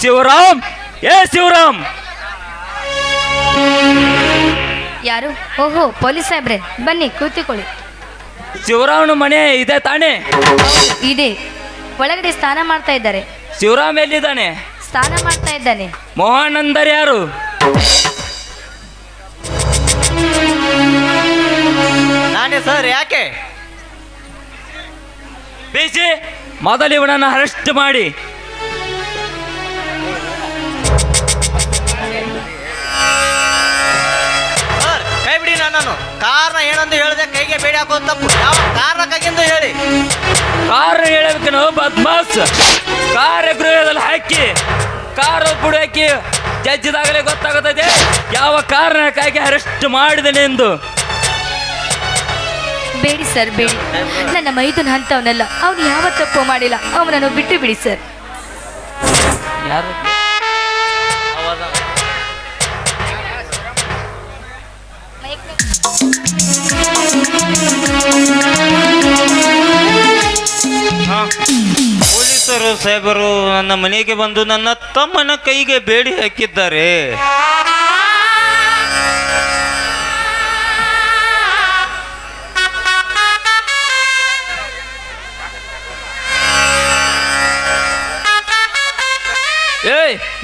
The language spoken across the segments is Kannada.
ಶಿವರಾಮ್, ಶಿವರಾಮ್. ಯಾರು? ಓಹೋ, ಪೊಲೀಸ್ ಸಾಹೇಬ್ರೆ, ಬನ್ನಿ ಕೂತಿಕೊಳ್ಳಿ. ಶಿವರಾಮ್ನ ಮನೆ ಇದೆ ತಾನೇ? ಇದೆ, ಒಳಗಡೆ ಸ್ನಾನ ಮಾಡ್ತಾ ಇದ್ದಾರೆ. ಶಿವರಾಮ್ ಎಲ್ಲಿದ್ದಾನೆ? ಸ್ನಾನ ಮಾಡ್ತಾ ಇದ್ದಾನೆ. ಮೋಹನ್ ಅಂದರೆ ಯಾರು? ನಾನೇ ಸರ್. ಯಾಕೆ? ಬಿಸಿ ಮೊದಲು ಇವನನ್ನು ಅರೆಸ್ಟ್ ಮಾಡಿ. ಸರ್, ಕೈ ಬಿಡಿ ನನ್ನನ್ನು. ಕಾರಣ ಏನಂದು ಹೇಳಿದೆ ಕೈಗೆ ಬೇಡಿ ಹಾಕೋದು ತಪ್ಪು. ಯಾವ ಕಾರಣಕ್ಕಾಗಿಂದು ಹೇಳಿ. ಕಾರು ಹೇಳಬೇಕನು ಬದ್ಮಾಸ್. ಕಾರ್ಯಗೃಹದಲ್ಲಿ ಹಾಕಿ ಕಾರು ಪುಡಾಕಿ ಜಜ್ಜಿದಾಗಲೇ ಗೊತ್ತಾಗುತ್ತದೆ ಯಾವ ಕಾರಣಕ್ಕಾಗಿ ಅರೆಸ್ಟ್ ಮಾಡಿದನೆ ಎಂದು. ಬೇಡಿ ಸರ್, ಬೇಡಿ. ನನ್ನ ಮೈದುನ ಅಂತವನಲ್ಲ, ಅವನು ಯಾವ ತಪ್ಪು ಮಾಡಿಲ್ಲ. ಅವನನ್ನು ಬಿಟ್ಟು ಬಿಡಿ ಸರ್. ಯಾರು? ಪೊಲೀಸರು ಸಾಹೇಬರು ನನ್ನ ಮನೆಗೆ ಬಂದು ನನ್ನ ತಮ್ಮನ ಕೈಗೆ ಬೇಡಿ ಹಾಕಿದ್ದಾರೆ.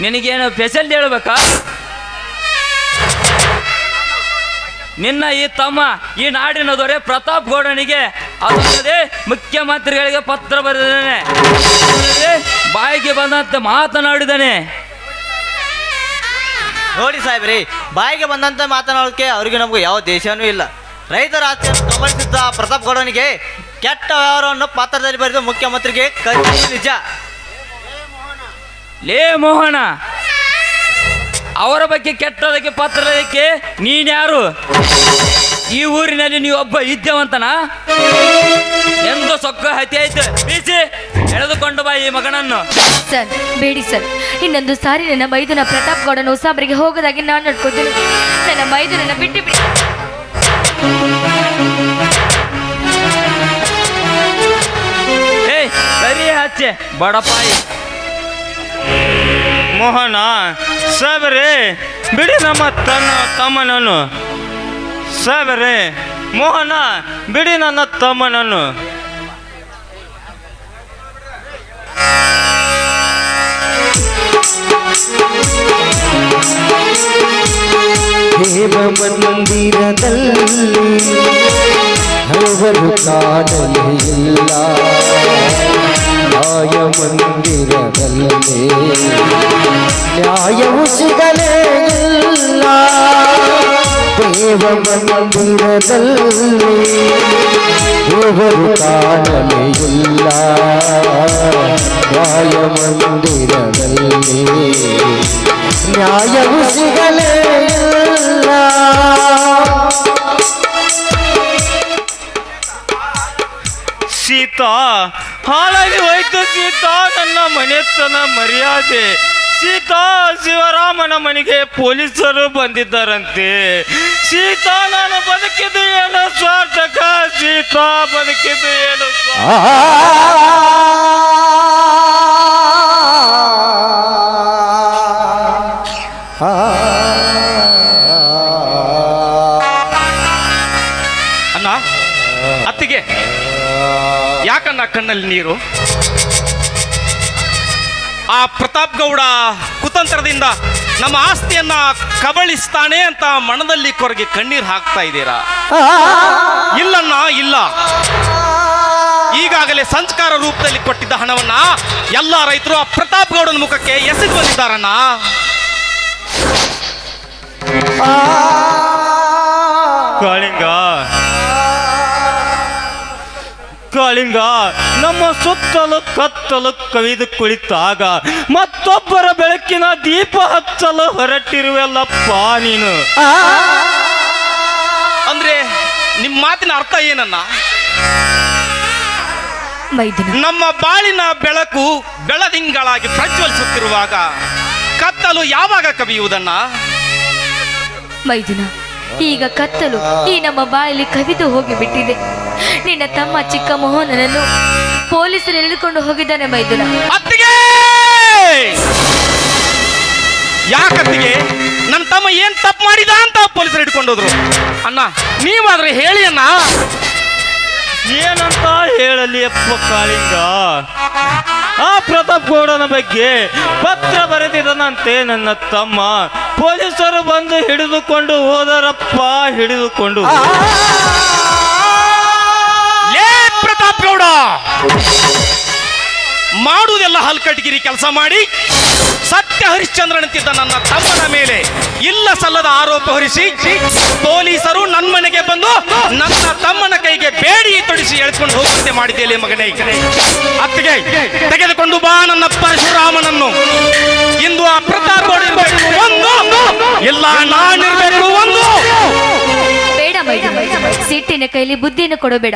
ನಿನಗೇನು ಸ್ಪೆಷಲ್ ಹೇಳ್ಬೇಕಾ? ನಿನ್ನ ಈ ತಮ್ಮ ಈ ನಾಡಿನ ದೊರೆ ಪ್ರತಾಪ್ ಗೌಡನಿಗೆ ಅದಲ್ಲದೆ ಮುಖ್ಯಮಂತ್ರಿಗಳಿಗೆ ಪತ್ರ ಬರೆದಿದ್ದಾನೆ. ಬಾಯಿಗೆ ಬಂದಂತೆ ಮಾತನಾಡಿದ್ದಾನೆ. ನೋಡಿ ಸಾಹೇಬ್ರಿ, ಬಾಯಿಗೆ ಬಂದಂತೆ ಮಾತನಾಡೋಕೆ ಅವ್ರಿಗೆ ನಮಗೂ ಯಾವ ದೇಶನೂ ಇಲ್ಲ. ರೈತರ ಆಸ್ತಿಯನ್ನು ಕಬಳಿಸಿದ್ದ ಪ್ರತಾಪ್ ಗೌಡನಿಗೆ ಕೆಟ್ಟ ವ್ಯವಹಾರವನ್ನು ಪತ್ರದಲ್ಲಿ ಬರೆದು ಮುಖ್ಯಮಂತ್ರಿಗೆ ಕಳಿಸಿದ್ದು ನಿಜ. ಲೇ ಮೋಹನ, ಅವರ ಬಗ್ಗೆ ಕೆಟ್ಟದಕ್ಕೆ ಪತ್ರದಕ್ಕೆ ನೀನ್ಯಾರು? ಈ ಊರಿನಲ್ಲಿ ನೀವು ಒಬ್ಬ ವಿದ್ಯಾವಂತನ? ಎಂದು ಸೊಕ್ಕ ಹತ್ಯೆ ಆಯ್ತು. ಬೀಸಿ ಎಳೆದುಕೊಂಡು ಬಾ ಈ ಮಗನನ್ನು. ಸರ್, ಬೇಡಿ ಸರ್. ಇನ್ನೊಂದು ಸಾರಿ ನನ್ನ ಮೈದುನ ಪ್ರತಾಪ್ ಗೌಡನ ಹೊಸಾಬರಿಗೆ ಹೋಗೋದಾಗಿ ನಾನು ನೋಡ್ಕೋತೀನಿ. ನನ್ನ ಮೈದುನನ್ನ ಬಿಟ್ಟು ಬಿಡಿ. ಸರಿ ಹಚ್ಚೆ ಬಡಪಾಯಿ. ಮೋಹನ ಸಾಹೇಬರೇ, ಬಿಡಿ ನಮ್ಮ ತಮ್ಮನನ್ನು. ಸಾಹೇಬರೇ, ಮೋಹನ ಬಿಡಿ ನನ್ನ ತಮ್ಮನನ್ನು. ದೇವ ಮಂದಿರದಲ್ಲಿ ಹಲವರು ಕಾಣಲಿಲ್ಲ, ನ್ಯಾಯ ಮಂದಿರದಲ್ಲಿ ನ್ಯಾಯವು ಸಿಗಲೇ ಇಲ್ಲ. ದೇವ ಮಂದಿರದಲ್ಲಿ ದೇವರು ಕಾಣಲೇ ಇಲ್ಲ, ನ್ಯಾಯ ಮಂದಿರದಲ್ಲಿ ನ್ಯಾಯವು ಸಿಗಲೇ ಇಲ್ಲ. ಸೀತಾ ಹಾಳಾಗಿ ಹೋಯ್ತು. ಸೀತಾ ನನ್ನ ಮನೆತನ ಮರ್ಯಾದೆ. ಸೀತಾ, ಶಿವರಾಮನ ಮನೆಗೆ ಪೊಲೀಸರು ಬಂದಿದ್ದಾರಂತೆ. ಸೀತಾ, ನಾನು ಬದುಕಿದ್ದು ಏನು ಸ್ವಾರ್ಥಕ? ಸೀತಾ, ಬದುಕಿದ್ದು ಏನು ಅಣ್ಣ, ಅತ್ತಿಗೆ, ಯಾಕಣ್ಣ ಕಣ್ಣಲ್ಲಿ ನೀರು? ಆ ಪ್ರತಾಪ್ ಗೌಡ ಕುತಂತ್ರದಿಂದ ನಮ್ಮ ಆಸ್ತಿಯನ್ನ ಕಬಳಿಸ್ತಾನೆ ಅಂತ ಮನದಲ್ಲಿ ಕೊರಗೆ ಕಣ್ಣೀರು ಹಾಕ್ತಾ ಇದ್ದೀರಾ? ಇಲ್ಲಣ್ಣ, ಇಲ್ಲ. ಈಗಾಗಲೇ ಸಂಸ್ಕಾರ ರೂಪದಲ್ಲಿ ಕೊಟ್ಟಿದ್ದ ಹಣವನ್ನ ಎಲ್ಲ ರೈತರು ಆ ಪ್ರತಾಪ್ ಗೌಡನ ಮುಖಕ್ಕೆ ಎಸೆದು ಬಂದಿದ್ದಾರಣ್ಣ. ಕಾಳಿಂಗ ನಮ್ಮ ಸುತ್ತಲೂ ಕತ್ತಲು ಕವಿದು ಕುಳಿತಾಗ ಮತ್ತೊಬ್ಬರ ಬೆಳಕಿನ ದೀಪ ಹಚ್ಚಲು ಹೊರಟಿರುವೆಲ್ಲಪ್ಪ ನೀನು. ಅಂದ್ರೆ ನಿಮ್ಮ ಮಾತಿನ ಅರ್ಥ ಏನನ್ನ? ಮೈದುನ, ನಮ್ಮ ಬಾಳಿನ ಬೆಳಕು ಬೆಳದಿಂಗಳಾಗಿ ಪ್ರಜ್ವಲಿಸುತ್ತಿರುವಾಗ ಕತ್ತಲು ಯಾವಾಗ ಕವಿಯುವುದನ್ನ? ಮೈದುನ, ಈಗ ಕತ್ತಲು ಈ ನಮ್ಮ ಬಾಯಲ್ಲಿ ಕವಿದು ಹೋಗಿಬಿಟ್ಟಿದೆ. ನಿನ್ನ ತಮ್ಮ ಚಿಕ್ಕ ಮೋಹನನನ್ನು ಪೊಲೀಸರು ಎಳೆದುಕೊಂಡು ಹೋಗಿದ್ದಾನೆ ಮೈದುನ. ಅತ್ತಿಗೆ, ಯಾಕತ್ತಿಗೆ? ನನ್ನ ತಮ್ಮ ಏನ್ ತಪ್ಪು ಮಾಡಿದ ಅಂತ ಪೊಲೀಸರು ಹಿಡ್ಕೊಂಡೋದ್ರು. ಅಣ್ಣ ನೀವಾದ್ರೆ ಹೇಳಿ ಅಣ್ಣ. ಏನಂತ ಹೇಳಲಿ ಅಪ್ಪ ಕಾಳಿಂಗ? ಆ ಪ್ರತಾಪ್ ಗೌಡನ ಬಗ್ಗೆ ಪತ್ರ ಬರೆದಿದ್ದನಂತೆ ನನ್ನ ತಮ್ಮ. ಪೊಲೀಸರು ಬಂದು ಹಿಡಿದುಕೊಂಡು ಹೋದರಪ್ಪ, ಹಿಡಿದುಕೊಂಡು. ಲೇ ಪ್ರತಾಪ್ ಗೌಡ, ಮಾಡುವುದೆಲ್ಲ ಹಲ್ಕಟ್ಗಿರಿ ಕೆಲಸ ಮಾಡಿ ಸತ್ಯ ಹರಿಶ್ಚಂದ್ರನಂತಿದ್ದ ನನ್ನ ತಮ್ಮನ ಮೇಲೆ ಇಲ್ಲ ಸಲ್ಲದ ಆರೋಪ ಹೊರಿಸಿ ಪೊಲೀಸರು ನನ್ನ ಮನೆಗೆ ಬಂದು ನನ್ನ ತಮ್ಮನ ಕೈಗೆ ಬೇಡಿ ತೊಡಿಸಿ ಎಳೆದುಕೊಂಡು ಹೋಗುವಂತೆ ಮಾಡಿದ್ದೇಲೆ ಮಗನೇ. ಅತ್ತಿಗೆ, ತೆಗೆದುಕೊಂಡು ಬಾ ನನ್ನ ಪರಶುರಾಮನನ್ನು. ಇಂದು ಆ ಪ್ರತಾಪ್ ಗೌಡ ಇರಬೇಕು ಒಂದು, ಇಲ್ಲ ನಾನಿರ್ಬೇಕು ಒಂದು. ಬೇಡ ಮೈದುನ, ಸಿಟ್ಟಿನ ಕೈಲಿ ಬುದ್ಧಿಯನ್ನು ಕೊಡಬೇಡ.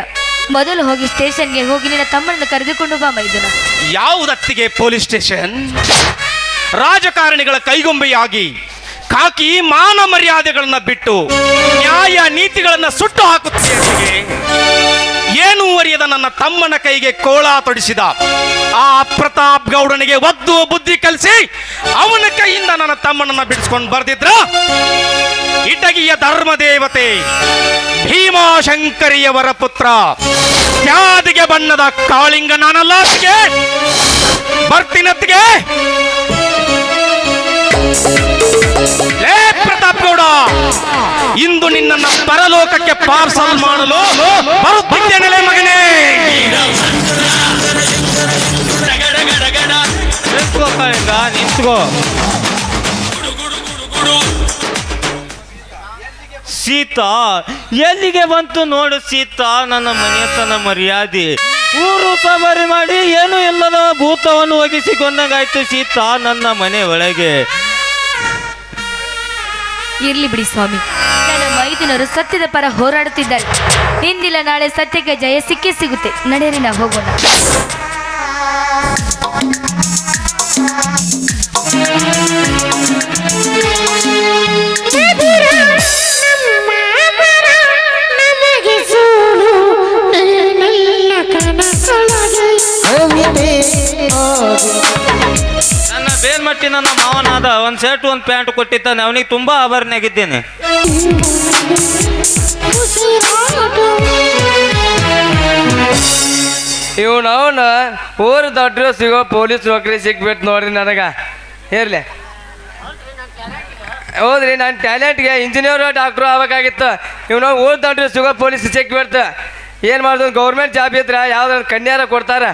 ಮೊದಲು ಹೋಗಿ ಸ್ಟೇಷನ್ಗೆ ಹೋಗಿ ನಿನ್ನ ತಮ್ಮನನ್ನು ಕರೆದುಕೊಂಡು ಬಾ ಮೈದುನ. ಯಾವುದತ್ತಿಗೆ ಪೊಲೀಸ್ ಸ್ಟೇಷನ್? ರಾಜಕಾರಣಿಗಳ ಕೈಗೊಂಬೆಯಾಗಿ ಕಾಕಿ ಮಾನ ಮರ್ಯಾದೆಗಳನ್ನ ಬಿಟ್ಟು ನ್ಯಾಯ ನೀತಿಗಳನ್ನ ಸುಟ್ಟು ಹಾಕುತ್ತಿದೆ. ಏನೂ ಅರಿಯದ ನನ್ನ ತಮ್ಮನ ಕೈಗೆ ಕೋಳ ತೊಡಿಸಿದ ಆ ಪ್ರತಾಪ್ ಗೌಡನಿಗೆ ಒದ್ದು ಬುದ್ಧಿ ಕಲಿಸಿ ಅವನ ಕೈಯಿಂದ ನನ್ನ ತಮ್ಮನನ್ನ ಬಿಡಿಸ್ಕೊಂಡು ಬರ್ದಿದ್ರ ಇಟಗಿಯ ಧರ್ಮದೇವತೆ ಭೀಮಾಶಂಕರಿಯವರ ಪುತ್ರ ತ್ಯಾದಿಗೆ ಬಣ್ಣದ ಕಾಳಿಂಗ ನಾನಲ್ಲ. ಅತ್ತಿಗೆ ಬರ್ತೀನತ್ತಿಗೆ. ಲೇ ಪ್ರತಾಪ್ ಗೌಡ, ಇಂದು ನಿನ್ನನ್ನ ಪರಲೋಕಕ್ಕೆ ಪಾರ್ಸಲ್ ಮಾಡಲು ಬರುತ್ತಿದ್ದೇನೆ ಮಗನೇ. ನಿಂತ್ಕೋ ಕಾಳಿಂಗ, ನಿಂತ್ಕೋ. ಸೀತಾ ಎಲ್ಲಿಗೆ ಬಂತು ನೋಡು ಸೀತಾ ನನ್ನ ಮನೆತನ ಮರ್ಯಾದೆ. ಊರು ಸವಾರಿ ಮಾಡಿ ಏನು ಇಲ್ಲದ ಭೂತವನ್ನು ಒಗಿಸಿಕೊಂಡಂಗಾಯ್ತು ಸೀತಾ ನನ್ನ ಮನೆ ಒಳಗೆ. ಇರ್ಲಿ ಬಿಡಿ ಸ್ವಾಮಿ, ನನ್ನ ಮೈದುನರು ಸತ್ಯದ ಪರ ಹೋರಾಡುತ್ತಿದ್ದಾರೆ. ಇಂದಿಲ್ಲ ನಾಳೆ ಸತ್ಯಕ್ಕೆ ಜಯ ಸಿಕ್ಕೇ ಸಿಗುತ್ತೆ. ನಡೆಯರಿ, ನಾವು ಹೋಗೋಣ. ನನ್ನ ಬೇಲ್ಮಟ್ಟಿ ನನ್ನ ಮಾವನಾದ ಒಂದು ಶರ್ಟ್ ಒಂದು ಪ್ಯಾಂಟ್ ಕೊಟ್ಟಿದ್ದಾನೆ, ಅವನಿಗೆ ತುಂಬಾ ಆಭರಣಾಗಿದ್ದೇನೆ. ಅವನ ಊರು ದೊಡ್ಡ ಸಿಗೋ ಪೊಲೀಸ್ ನೌಕರಿ ಸಿಕ್ಬಿಟ್ಟು ನೋಡ್ರಿ ನನಗ. ಇರ್ಲಿ, ಹೌದ್ರಿ, ನನ್ನ ಟ್ಯಾಲೆಂಟ್ಗೆ ಇಂಜಿನಿಯರ್ ಡಾಕ್ಟ್ರು ಆಗ್ಬೇಕಾಗಿತ್ತು. ಇವನು ಊರು ದೊಡ್ಡ ಸಿಗೋ ಪೊಲೀಸ್ ಸಿಕ್ಬಿಡ್ತು. ಏನು ಮಾಡಿದ್ರು, ಗೌರ್ಮೆಂಟ್ ಜಾಬ್ ಇದ್ರೆ ಯಾವ್ದಾದ್ರು ಕನ್ಯಾರ ಕೊಡ್ತಾರ.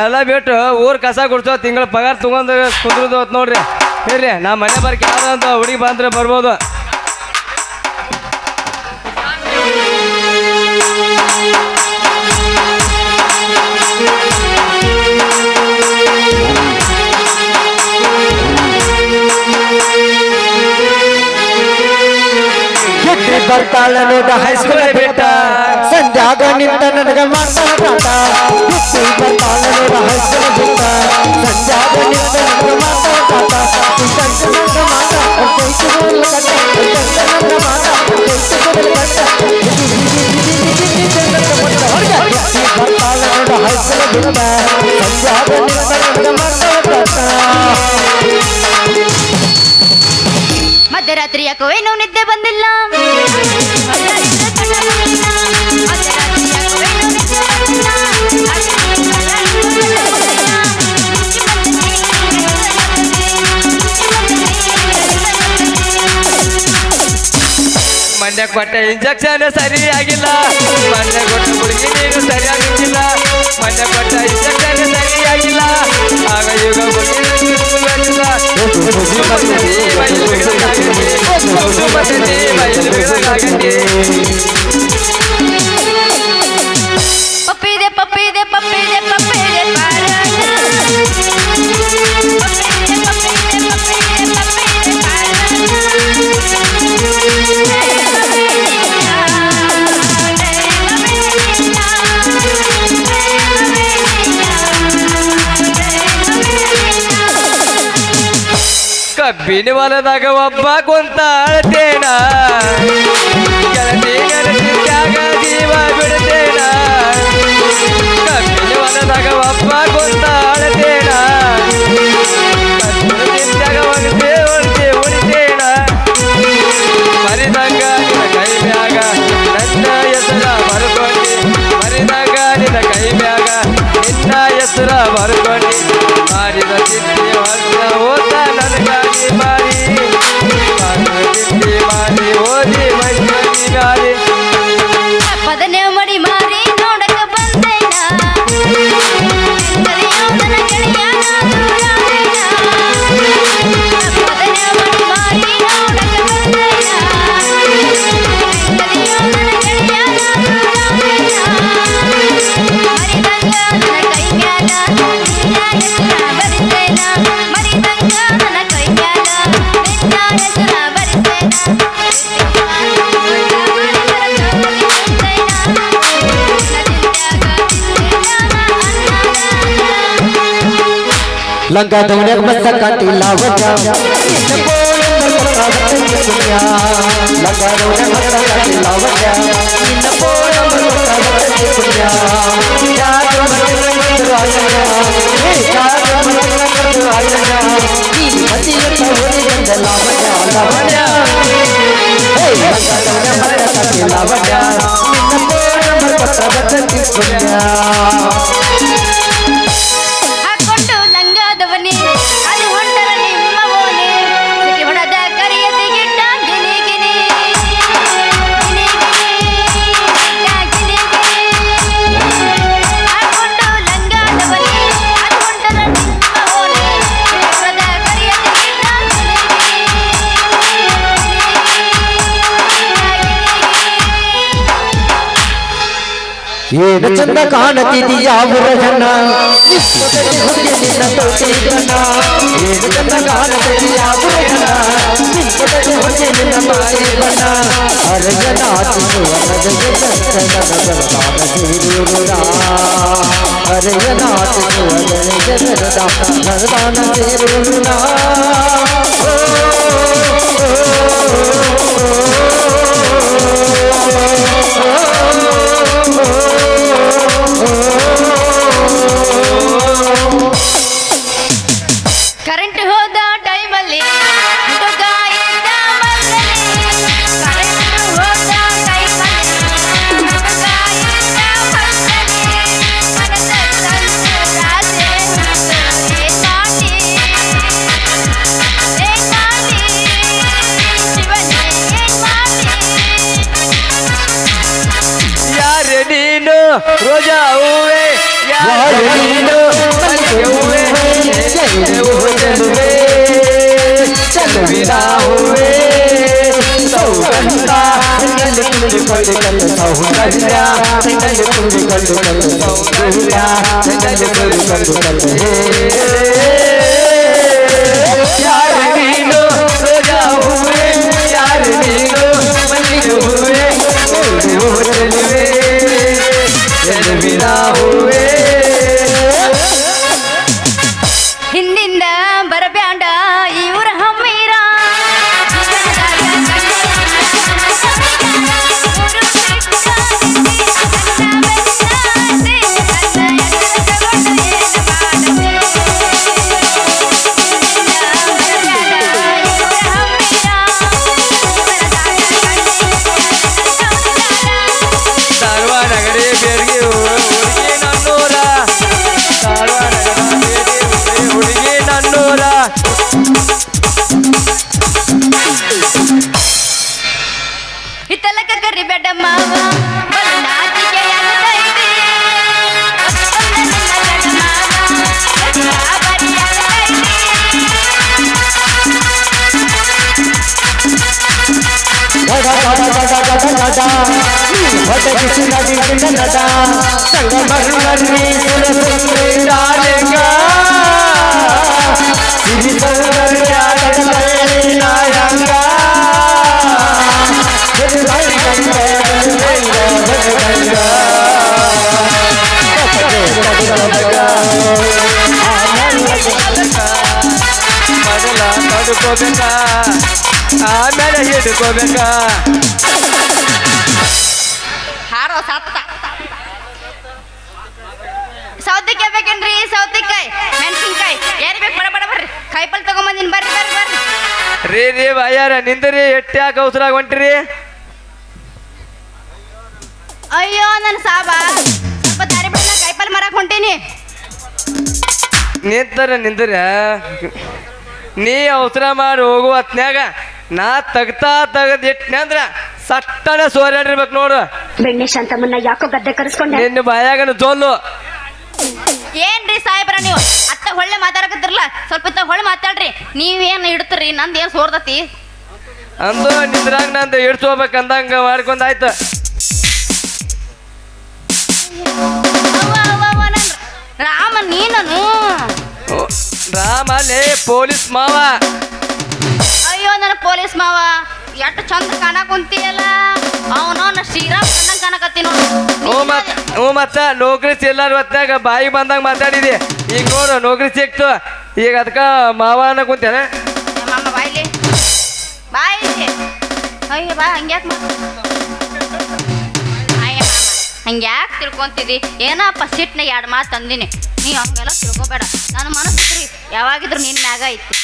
ಎಲ್ಲ ಬಿಟ್ಟು ಊರು ಕಸ ಗುಡ್ಸೋ ತಿಂಗಳ ಪಗಾರ ತಗೊಂಡು ಕುಂದ್ರದು ಹೊತ್ತು ನೋಡ್ರಿ. ಇರ್ರಿ, ನಾ ಮನೆ ಬರ್ಕೆ ಯಾವ್ದಂತ ಹುಡುಗಿ ಬಂದ್ರೆ ಬರ್ಬೋದು. ಬರ್ತಾಳ ನೋಡ ಹೈಸ್ಕೂಲ್ ಬಿಟ್ಟ ಸಂಧ್ಯಾಗ ನಿಂತ ನನಗ ಮಾಡ್ತಾಳ ಕಾಟ. ಬರ್ತಾಳ ನೋಡ ಹೈಸ್ಕೂಲ್ ಬಿಟ್ಟ ಸಂಧ್ಯಾಗ ನಿಂತ ನನಗ ಮಾಡ್ತಾಳ ಕಾಟ. ಬರ್ತಾಳ ನೋಡ ಹೈಸ್ಕೂಲ್ ಬಿಟ್ಟ ಸಂಧ್ಯಾಗ ನಿಂತ ನನಗ ಮಾಡ್ತಾಳ ಕಾಟ. ಮಧ್ಯರಾತ್ರಿ ಯಾಕೋ ಏನೋ ನಿದ್ದೆ ಬಂದಿಲ್ಲ. ಮಂಡ್ಯ ಕೊಟ್ಟ ಇಂಜೆಕ್ಷನ್ ಸರಿಯಾಗಿಲ್ಲ, ಮಂಡ್ಯ ಕೊಟ್ಟ ಹುಡುಗಿ ನೀರು ಸರಿಯಾಗಿಲ್ಲ, ಮಂಡ್ಯ ಕೊಟ್ಟ ಇಂಜೆಕ್ಷನ್ ಸರಿಯಾಗಿಲ್ಲ. ಆಗ ಈಗ ಪಪ್ಪಿದೆ ಪಪ್ಪಿದೆ ಪಪ್ಪಿದೆ ಪಪ್ಪಿದೆ ಪಾರಾಯಣ. ಕಬ್ಬಿನ ಹೊಲದಾಗ ಒಬ್ಬ ಕುಂತ ಅಳ್ತೇನ ಗೆಳತಿ ಗೆಳತಿಯಾಗ ಜೀವ ಬಿಡ್ತೇನ ಕಬ್ಬಿನ ಹೊಲದಾಗ ಒಬ್ಬ ಕುಂತ ಅಳ್ತೇನ ಕಬ್ಬಿನ ಒಳತೆ ಒಳತೆ ಉಳಿತೇನ ಮರಿದಂಗ ನಿನ್ನ ಕೈ ಮ್ಯಾಗ ನನ್ನ ಹೆಸರ ಬರ್ಕೊಂಡಿ ಮರಿದಂಗ ನಿನ್ನ ಕೈ ಮ್ಯಾಗ ನಿನ್ನ ಹೆಸರ ಬರ್ಕೊಂಡಿ ಮಾಡಿದ ಚಿಂತೆ ಹೊಸ ಓದ ನನಗಾಗಿ ಮಾಡಿ ಚಿಂತೆ ಮಾಡಿ ಓದಿ ಮೈಸೂರಿ ಗಾಡಿ ಪದನೆ ಮಡಿ ಮಾರಿ ನೋಡಕ ಬಂದೇನ ನನ್ನ ಗೆಳೆಯ ಪದನೆ ಮಡಿ ಮಾರಿ ನೋಡಕ ಬಂದೇನ ನನ್ನ ಗೆಳೆಯ ಮರಿದಂಗ ನನ್ನ ಕೈ ಮ್ಯಾಲ ನಿನ್ನ ಹೆಸರ ಬರಿತೇನ ಮರಿದಂಗ ನನ್ನ ಕೈ ಮ್ಯಾಲ ನಿನ್ನ ಹೆಸರ ಬರಿತೇನ लंका दौड़े मस्त काटी लावजा लंका दौड़े मस्त काटी लावजा ಹಾಕೊಂಡು ಲಂಗಾದವನೇ ಅದು ಹೊಂಟರ ನಿಮ್ಮ ಓನೆ ಸಿಟಿ ಹೊಡೆದ ಕರಿಯ ತೆಗಿಟ್ಟ ಗಿನಿ ಗಿನಿ ಗಿನಿ ಗಿನಿ ಹಾಕೊಂಡು ಲಂಗಾದವನೇ ಅದು ಹೊಂಟರ ನಿಮ್ಮ ಓನೆ ಸಿಟಿ ಹೊಡೆದ ಕರಿಯ ತೆಗಿಟ್ಟ ಏನು ಚಂದ ಕಾಣುತ್ತಿದೀಯ ಬುರಜನ ನಿನ್ನ ತೋಟಿಗನ ಏನು ಚಂದ ಕಾಣುತ್ತಿದೀಯ ಬುರಜನ ನಿನ್ನ ಮಾರಿ ಬಣ್ಣ ಅರಜನ ಅರಜನ ಕರೆಂಟ್ ಹೋದ ಟೈಮಲ್ಲಿ ಹುಡುಗ ಇದ್ದ ಮನೆಯಲ್ಲಿ. ಕರೆಂಟ್ ಹೋದ ಟೈಮಲ್ಲಿ ಹುಡುಗ ಇದ್ದ ಮನೆಯಲ್ಲಿ. ಮನದ ತಂದು ರಾಜೆ ಏನ್ ಮಾಡಿ ಶಿವನೇ ಏನ್ ಮಾಡಿ ಯಾರು ನೀನು ರೋಜಾ ಹೂವೆ ಯಾರು ನೀನು ಮಲ್ಲಿಗೆ ಹೂವೆ ಚೆಲುವೆ ಚೆಲುವಿನ ಹೂವೆ ಸೌಗಂಧ ನಿನ್ನಲ್ಲಿ ಕುಳಿಕೊಂಡು ಕಲ್ಲು ಸೌಂದರ್ಯ ನಿನ್ನಲ್ಲಿ ಕುಳಿಕೊಂಡು ಕಲ್ಲು ಸೌಂದರ್ಯ ನಿನ್ನಲ್ಲಿ ಕುಳಿಕೊಂಡು ಕಲ್ಲು ಯಾರು ನೀನು ರೋಜಾ ಹೂವೆ ಯಾರು ನೀನು ಮಲ್ಲಿಗೆ ಹೂವೆ ಚೆಲುವೆ ಚೆಲುವಿನ ಹೂವೆ ಹಿಂದಿಂದ ಬರಬ್ಯಾಂಡ ಇವ್ರ ಹಮ್ಮೀರ ಸಾರ್ವನಗರಿ ಬೇರ್ಗೆ ಹುಡುಗಿ ನನ್ನೂರ ಸಾರ್ವನಗರ ಬೇರ್ಗೆ ಹುಡುಗಿ ನನ್ನೂರ ಹಿತ್ತಲಕ ಕರಿಬೇಡ ಮಾವ ಬಲು ನಾಚಿಕೆಯಾಗುತ್ತೈತಿ. ಒತ್ತೊಂದ ನಿನ್ನ ಗಂಡ ಮಾವ ಬರಿಯಾಗುತ್ತೈತಿ. ಮೊದಲ ತಡುಕೋಬೇಕ ಕೈಯಾಗ ಹಿಡ್ಕೋಬೇಕ ಹಾರೋ ಸತ್ತ ಸೌತೆಕಾಯಿ ಬೇಕೇನ್ರಿ ಸೌತೆಕಾಯಿ ಮೆಣಸಿನ್ಕಾಯಿ ಯಾರು ಬೇಕು ಬಡ ಬಡ ಬರ್ರಿ ಕಾಯಿಪಲ್ ತಗೊಂಬಂದಿನಿ ಬರ್ರಿ ಬರ್ರಿ ಬರ್ರಿ ರೀ ಬಾಯಾರ ನಿಂದ್ರಿ ಎಟ್ಟಿ ಯಾಕೆ ಅವಸರಾಗ ಹೊಂಟ್ರಿ ಅಯ್ಯೋ ನನ್ನ ಸಾಬ ಸ್ವಲ್ಪ ದಾರಿ ಬಿಡ ಕಾಯಿಪಲ್ ಮರಕ್ ಹೊಂಟೀನಿ ನಿಂದ್ರ ನೀ ಅವಸರ ಮಾಡಿ ಹೋಗುವ ಹೊತ್ನ್ಯಾಗ ನಾ ತೆಗ್ದ್ ಇಟ್ನಂದ್ರ ಸಟ್ಟನೆ ಸೋರ್ಯಾಡಿರ್ಬೇಕು ನೋಡು ಬೆಣ್ಣೆ ಶಾಂತಮ್ಮನ್ನ ಯಾಕೋ ಗದ್ದೆ ಕರೆಸ್ಕೊಂಡೆ ನಿನ್ನ ಬಾಯಾಗನ ಜೋಲು ಏನ್ರಿ ಸಾಹೇಬ್ರ ನೀವು ಅತ್ತ ಹೊಳ್ಳೆ ಮಾತಾಡಕತ್ತಿರಲ್ಲ ಸ್ವಲ್ಪ ಹೊಳ್ಳೆ ಮಾತಾಡ್ರಿ ನೀವೇನು ಇಡ್ತೀರಿ ನಂದು ಏನು ಸೋರ್ದತಿ ಅಂದು ನಿಂದ್ರಾಗ ನಂದು ಇಡ್ಸ್ಕೋಬೇಕು ಅಂದಂಗ ಮಾಡ್ಕೊಂಡಾಯ್ತು ರಾಮ ನೀನನು ರಾಮ ಲೇ ಪೊಲೀಸ್ ಮಾವ ಅಯ್ಯೋ ನನ್ನ ಪೊಲೀಸ್ ಮಾವ ಎಷ್ಟು ಚಂದ ಕಾಣಕುಂತಿಯಲ್ಲ ಅವನ ಶ್ರೀರಾಮ್ ಕಂಡಂಗ್ ಕಾಣಕತ್ತಿ ಹ್ಞೂ ಮತ್ತ ನೌಕರಿ ಸಿಲ್ಲಾರ ಹೊತ್ನಾಗ ಬಾಯಿ ಬಂದಂಗ ಮಾತಾಡಿದಿ ಈಗ ನೋಡು ನೌಕರಿ ಸಿಕ್ತು ಈಗ ಅದಕ್ಕ ಮಾವ ಅನ್ನ ಕುಂತೇನ ಮಾಮ ಬಾಯ್ಲಿ ಬಾಯ್ಲಿ ಅಯ್ಯ ಬಾ ಹಂಗ್ಯಾಕ್ ಅಯ್ಯ ಮಾಮ ಹಂಗ್ಯಾಕೆ ತಿಳ್ಕೊಂತಿದ್ದಿ ಏನಪ್ಪ ಸಿಟ್ನಾಗ ಎರಡು ಮಾತು ತಂದಿನಿ ನೀ ಹಂಗೆಲ್ಲ ತಿಳ್ಕೊಬೇಡ ನನ್ನ ಮನಸ್ಸು ಯಾವಾಗಿದ್ರು ನಿನ್ನ ಮ್ಯಾಗ ಐತಿ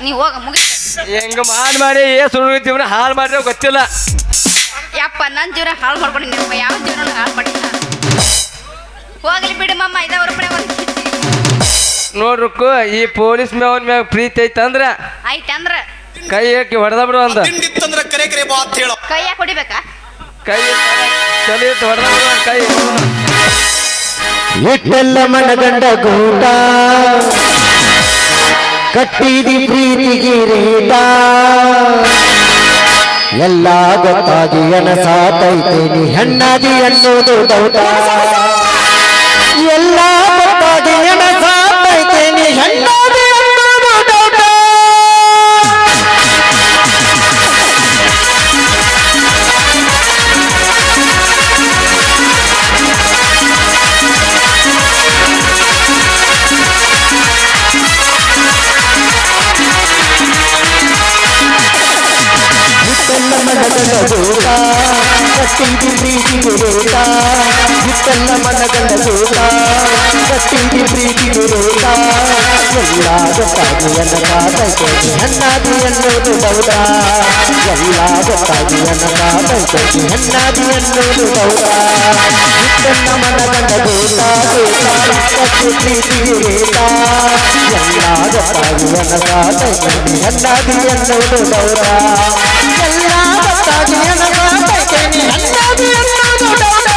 ನೀ ಹೋಗ ಮುಗಿತ ಹೆಂಗ ಮಾಡಿ ಸುಳ್ಳು ಜೀವನ ಹಾಳು ಮಾಡ್ರೆ ಗೊತ್ತಿಲ್ಲ ಯಪ್ಪ ನನ್ನ ಜೀವನ ಹಾಳು ಮಾಡ್ಕೊಂಡು ನೀವು ಯಾವ ಜೀವನ ಹಾಳು ಮಾಡಿಲ್ಲ ಹೋಗ್ಲಿ ಬಿಡಿ ಮಮ್ಮ 5,000 ರೂಪಾಯಿ ಒಂದು ನೋಡ್ರಕ್ಕು ಈ ಪೊಲೀಸ್ ಮೇವನ್ ಮ್ಯಾಗ ಪ್ರೀತಿ ಐತಂದ್ರ ಐತಂದ್ರ ಕೈ ಹಾಕಿ ಹೊಡೆದ ಬಿಡು ಅಂದ ಕೈ ಯಾಕೆ ಹೊಡಿಬೇಕಾ ಕೈ ಚಲಿ ಹೊಡೆದ ಬಿಡು ಕೈ ಇಟ್ಟೆಲ್ಲ ಮನಗಂಡ ಗೂಟ ಕಟ್ಟಿದಿ ಪ್ರೀತಿಗೆ ರೇಟ ಎಲ್ಲ ಗೊತ್ತಾಗಿ ಅನಸಾತೈತೆ ನೀ ಹೆಣ್ಣಾದಿ ಅನ್ನೋದು ಡೌಟ ಎಲ್ಲ ಗೊತ್ತಾಗಿ ಅನಸಾತೈತೆ ನೀ ಹೆಣ್ಣಾದಿ ಅನ್ನೋದು ಡೌಟ ಇಟ್ಟೆಲ್ಲ ಮನಗಂಡ ಗೂಟ ಕಟ್ಟಿದಿ ಪ್ರೀತಿಗೆ ರೇಟ ಇಟ್ಟೆಲ್ಲ ಮನಗಂಡ ಗೂಟ ಕಟ್ಟಿದಿ ಪ್ರೀತಿಗೆ ರೇಟ ಎಲ್ಲ ಗೊತ್ತಾಗಿ ಅನ್ನದಾತೈತೆ ಹೆಣ್ಣಾದಿ ಅನ್ನೋದು ಡೌಟ ಎಲ್ಲ ಗೊತ್ತಾಗಿ ಅನ್ನದಾತೈತೆ ಹೆಣ್ಣಾದಿ ಅನ್ನೋದು ಡೌಟ ಇಟ್ಟೆಲ್ಲ ಮನಗಂಡ ಗೂಟ ಕಟ್ಟಿ ಪ್ರೀತಿಗೆ ರೇಟ ಎಲ್ಲ ಗೊತ್ತಾಗಿ ಅನ್ನದಾತೈತೆ ಹೆಣ್ಣಾದಿ ಅನ್ನೋದು ಡೌಟ ಎಲ್ಲ ಗೊತ್ತಾಗಿ ಅನ್ನದಾತೈತೆ ಹೆಣ್ಣಾದಿ ಅನ್ನೋದು ಡೌಟ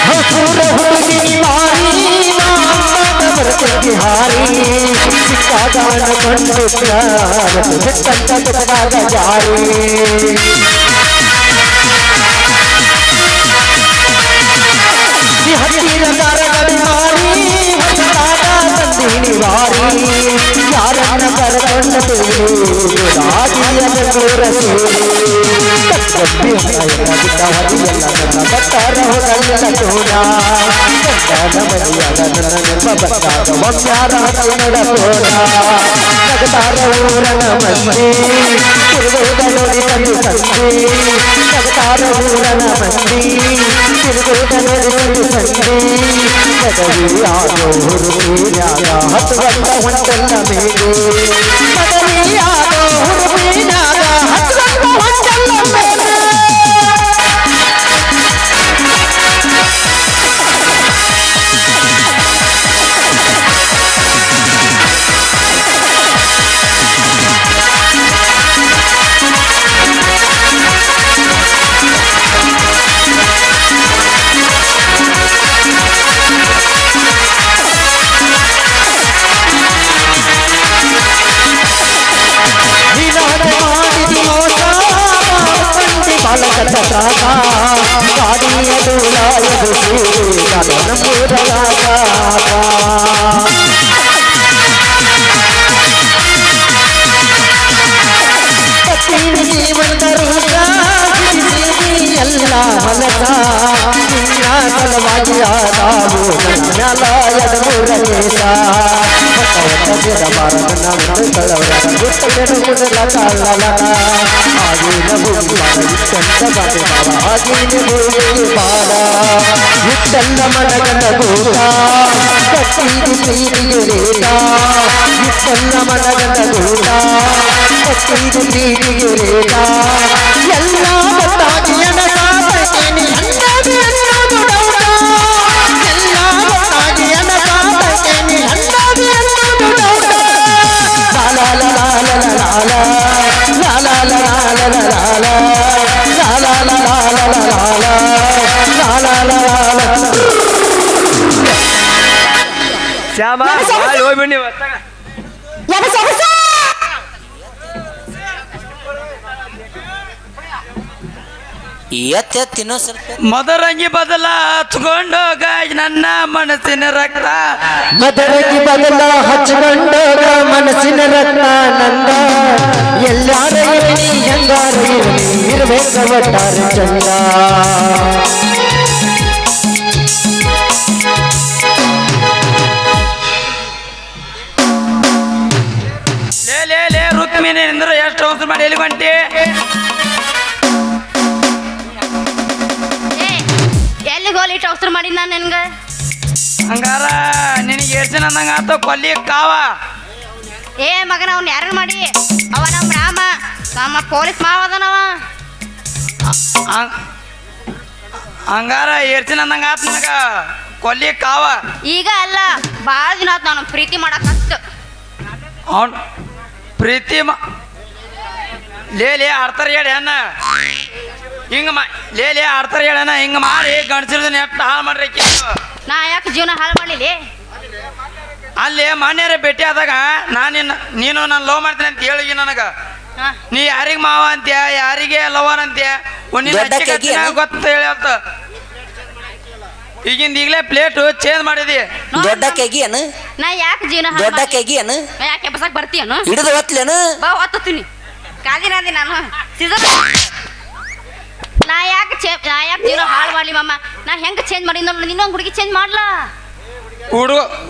ಹಸುರ ಹುಡುಗಿ ಮಾರಿ ಬರತೆಗೆ ಹಾರಿ ಸಿಕ್ಕಾಗಾನ ಕಂಡಿದ್ದ ಬೆಟ್ಟಂತ ಬೆಟ್ಟದಾಗ ಜಾರಿ ಹತ್ತಿರ ದಾರಗಡಿ ಮಾರಿ ಹೊಸದಾದ ತಂದೀನಿ ವಾರಿ ಯಾರನ್ನ ಕರಕೊಂಡು ರಾಗಿಯ ಬೆಂಗಳೂರ ಸೇರಿ ಗಬ್ಬಿ ಹೊನ್ನ ಬಿಟ್ಟ ಹರಿಯಲ್ಲ ನನ್ನ ಬಟ್ಟಾರ ಹೊರಲ್ಲ ತೋಣ ಗಂಡನ ಮರಿಯಾದ ನನ್ನ ನೆನಪ ಬಟ್ಟಾದ ಒಮ್ಮ್ಯಾರ ಕನ್ನಡ ತೋಣ ನಗತಾರ ಊರನ ಮಂದಿ ತಿರುಗುವುದ ನೋಡಿ ತಂದು ಸಂದಿ ನಗತಾರ ಊರನ ಮಂದಿ ತಿರುಗುವುದ ನೋಡಿ ತಂದು ಸಂದಿ ಮದವಿ ಆಗೋ ಹುರುಪಿನ್ಯಾಗ ಹತ್ತು ಗಂಟ ಹೊಂಟಲ್ಲ ಮೇಗೆ ಮದವಿ ಆಗೋ ಹುರುಪಿನ್ಯಾಗ ಹತ್ತು ಗಂಟ ಹೊಂಟಲ್ಲ ಮೇಗೆ ತ್ರಾಸ ಗಾಡಿಯ ದೂಲಾಯದು ಸೇರಿ ಗಗನ ಮೂರಲಾಗ ಜೀವನದ ರೂಪ ಎಲ್ಲ ಮನಸ ನಿನ್ನ ಸಲವಾಗಿ ಆದಾವು ನ್ಯಾಯಾಲಯದ ಮೂರನೇಶ ಇಟ್ಟೆಲ್ಲ ಮನಗನ ಗೂಟ ಕಟ್ಟಿದ ಪ್ರೀತಿಗೆ ರೇಟ ಇಟ್ಟೆಲ್ಲ ಮನಗನ ಗೂಟ ಕಟ್ಟಿದ ಪ್ರೀತಿಗೆ ರೇಟ ಎಲ್ಲ ಗೊತ್ತಾಗಿ ಎನಸಾತೇನೆ ಅಂದಾಜು ಅನ್ನೋದು ಡೌಟ ಎಲ್ಲ ಗೊತ್ತಾಗಿ ಎನಸಾತೇನೆ ಅಂದಾಜು ಅನ್ನೋದು ಡೌಟ ಲಾಲ ಲಾಲ ಲಾಲ ಲಾಲ ಲಾಲ ಲಾಲ ಲಾಲ ಲಾಲ ಶ್ಯಾಮ ಬಾಳ್ ಹೋಗ್ಬಿಡಿ ತಿನ್ನೋ ಸ್ವಲ್ಪ ಮದರಂಗಿ ಬದಲ ಹಚ್ಕೊಂಡೋಗ ನನ್ನ ಮನಸ್ಸಿನ ರಕ್ತ ಮದರಂಗಿ ಬದಲ ಹಚ್ಕೊಂಡೋಗ ಮನಸ್ಸಿನ ರಕ್ತ ನಂದ ಎಲ್ಲಾರ ಇರಲಿ ಹೆಂಗಾರ ಇರಲಿ ಇರ್ಬೇಕ ಒಟ್ಟಾರ ಚಂದ ಲೇ ರುಕ್ಮಿಣಿ ಅಂದ್ರೆ ಎಷ್ಟು ಅವಸರ ಮಾಡಿ ಎಲ್ಲಿ ಗಂಟೆ ಎಲ್ಲಿಗೆ ಹೋಲಿ ಇಟ್ಟು ಅವಸರ ಮಾಡಿ ನಾನು ನಿನ್ಗೆ ಹಂಗಾರ ನಿನಗೆ ಎಷ್ಟು ಜನ ಅಂದಂಗ ಆತ ಕೊಲ್ಲಿ ಕಾವ ಏ ಮಗನ ಅವ್ನು ಯಾರನ್ನ ಮಾಡಿ ಅವ ನಮ್ಮ ರಾಮ ನಮ್ಮ ಪೊಲೀಸ್ ಮಾವ ಅದನವ ಹಂಗಾರ ಎಷ್ಟು ಜನ ಅಂದಂಗ ಆತ ನನಗ ಕೊಲ್ಲಿ ಕಾವ ಈಗ ಅಲ್ಲ ಭಾಳ ದಿನ ಆತು ನಾನು ಪ್ರೀತಿ ಮಾಡಕತ್ತು ಅವನ್ ಪ್ರೀತಿ ಲೇ ಆಡ್ತಾರ ಹೇಳಿ ಅಣ್ಣ ಹಿಂಗ ಲೇ ಆಡ್ತಾರ ಹೇಳಣ್ಣ ಹಿಂಗ ಮಾಡಿ ಗಂಡಸಿರ್ದನ್ನ ಎಷ್ಟು ಹಾಳು ಮಾಡ್ರಿ ನಾ ಯಾಕೆ ಜೀವನ ಹಾಳು ಮಾಡಲಿ ಅಲ್ಲಿ ಮಾನ್ಯರ ಭೇಟಿ ಆದಾಗ ನೀನು ನಾನು ಲವ್ ಮಾಡ್ತೀನಿ ಅಂತ ಹೇಳಿ ನನಗ ನೀ ಯಾರಿಗ ಮಾವ ಅಂತ್ಯ ಯಾರಿಗೆ ಲವರ್ ಅಂತ್ಯ ಗೊತ್ತ ಹೇಳಿ ಅಂತ ಈಗಿಂದ ಈಗಲೇ ಪ್ಲೇಟ್ ಚೇಂಜ್ ಮಾಡಿದಿ ದೊಡ್ಡ ಕೆಗಿಯನು ನಾ ಯಾಕೆ ಜೀವನ ದೊಡ್ಡ ಕೆಗಿಯನು ಯಾಕೆ ಬಸಕ್ ಬರ್ತೀಯನು ಹಿಡಿದು ಒತ್ಲೇನು ಬಾ ಒತ್ತೀನಿ ಕಾದಿನಾದಿ ನಾನು ನಾ ಯಾಕೆ ಜೀವನ ಹಾಳು ಮಾಡ್ಲಿ ಮಮ್ಮ ನಾ ಹೆಂಗೆ ಚೇಂಜ್ ಮಾಡಿ ನೋಡಿ ಇನ್ನೊಂದು ಹುಡುಗಿ ಚೇಂಜ್ ಮಾಡ್ಲಾ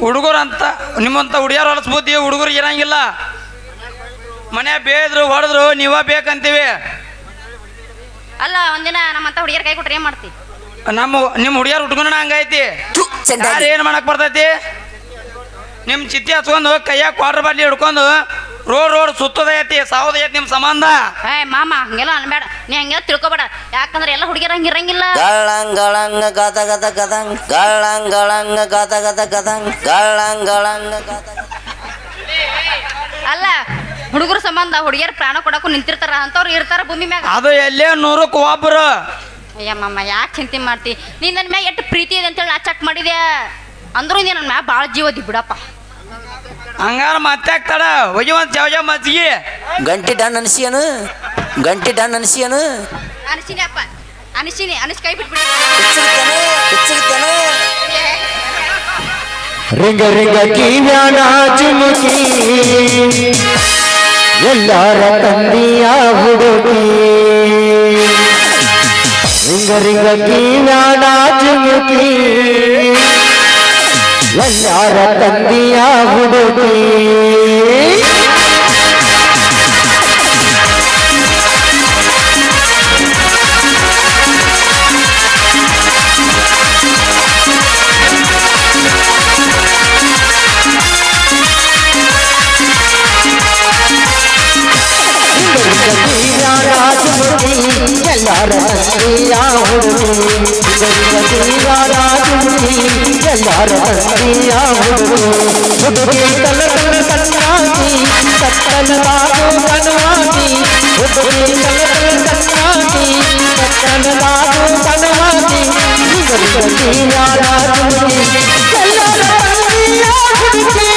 ಹುಡುಗರು ಅಂತ ನಿಮ್ಮಂತ ಹುಡುಗಿಯರು ಹೊಲಸ್ಬುದ್ದಿ ಹುಡುಗರು ಇರಂಗಿಲ್ಲ ಮನೆ ಬೇದ್ರು ಹೊಡೆದ್ರು ನೀವ ಬೇಕಂತೀವಿ ಅಲ್ಲ ಒಂದಿನ ನಮ್ಮಂತ ಹುಡುಗಿಯರ ಕೈ ಕೊಟ್ರೆ ಏನ್ ಮಾಡ್ತಿ ನಿಮ್ಮ ಹುಡುಗಿಯರು ಹುಡುಗನ ಹಂಗೈತಿ ಏನ್ ಮಾಡಕ್ ಬರ್ತೈತಿ ನಿಮ್ ಚಿತ್ತಿ ಹಚ್ಕೊಂಡು ಕೈಯಾಗ ಕ್ವಾರ್ಟರ್ ಬಾಟ್ಲಿ ಹಿಡ್ಕೊಂಡು ರೋಡ್ ಸುತ್ತದೈತಿ ಸಾವದೈತಿ ನಿಮ್ ಸಂಬಂಧ ಮಾಮ ಹಂಗೆಲ್ಲ ಅನ್ಬೇಡ ನೀ ಹಂಗೆಲ್ಲ ತಿಳ್ಕೊಬೇಡ ಯಾಕಂದ್ರೆ ಎಲ್ಲ ಹುಡುಗಿಯರ ಹಂಗಿರಂಗಿಲ್ಲ ಗಳಂಗಳಂಗ ಗದ ಗದ ಗದಂಗ್ ಗಳಂಗಳಂಗ ಗದ ಗದ ಗದಂಗ್ ಗಳಂಗಳಂಗ ಗದ ಅಲ್ಲ ಹುಡುಗರ ಸಂಬಂಧ ಹುಡುಗಿಯರ ಪ್ರಾಣ ಕೊಡಕ್ಕೂ ನಿಂತಿರ್ತಾರ ಅಂತವ್ರು ಇರ್ತಾರ ಭೂಮಿ ಮ್ಯಾಗ ಅದು ಎಲ್ಲೇ 100ಕ್ಕೆ ಒಬ್ರು ಅಯ್ಯಮ್ಮ ಯಾಕೆ ಚಿಂತೆ ಮಾಡ್ತಿ ನೀನ್ ನನ್ನ ಮ್ಯಾಗ ಎಷ್ಟು ಪ್ರೀತಿ ಇದೆ ಅಂತೇಳಿ ನಾ ಚೆಕ್ ಮಾಡಿದೆ ಅಂದ್ರೂ ನೀ ನನ್ನ ಮ್ಯಾಗ ಭಾಳ ಜೀವದಿ ಬಿಡಪ್ಪ ಹಂಗಾರ ಮತ್ತೆ ಆಗ್ತಾಡ ಹೋಗಿ ಒಂದ್ ಜವಜ ಮಜ್ಜಿಗೆ ಗಂಟಿ ಡನ್ ಅನಿಸಿಯನು ಅನಿಸಿನಿ ಅಪ್ಪ ಅನಿಸ್ ಕೈ ಬಿಟ್ಬಿಡಿ ರಿಂಗ ರಿಂಗ ಕಿವ್ಯಾನ ಚುಮುಕಿ ಎಲ್ಲಾರ ತಂದಿಯ ಹುಡುಗಿ ರಿಂಗ ರಿಂಗ ಕಿವ್ಯಾನ ಚುಮುಕಿ ಎಲ್ಲಾರ ತಂದಿಯ ಹುಡುಗಿ ಎಲ್ಲಾರ ತಂದಿಯ ಹುಡುಗಿ ಎಲ್ಲಾರ ತಂದಿಯ ಹುಡುಗಿ ತಲ ತಲ ತನ್ನಾಗಿ ತತ್ತಲದಾಗು ತನವಾಗಿ ಹುಡುಗಿ ತಲ ತಲ ತನ್ನಾಗಿ ತತ್ತಲದಾಗು ತನವಾಗಿ ಎಲ್ಲಾರ ಹುಡುಗಿ ಎಲ್ಲಾರ ತಂದಿಯ ಹುಡುಗಿ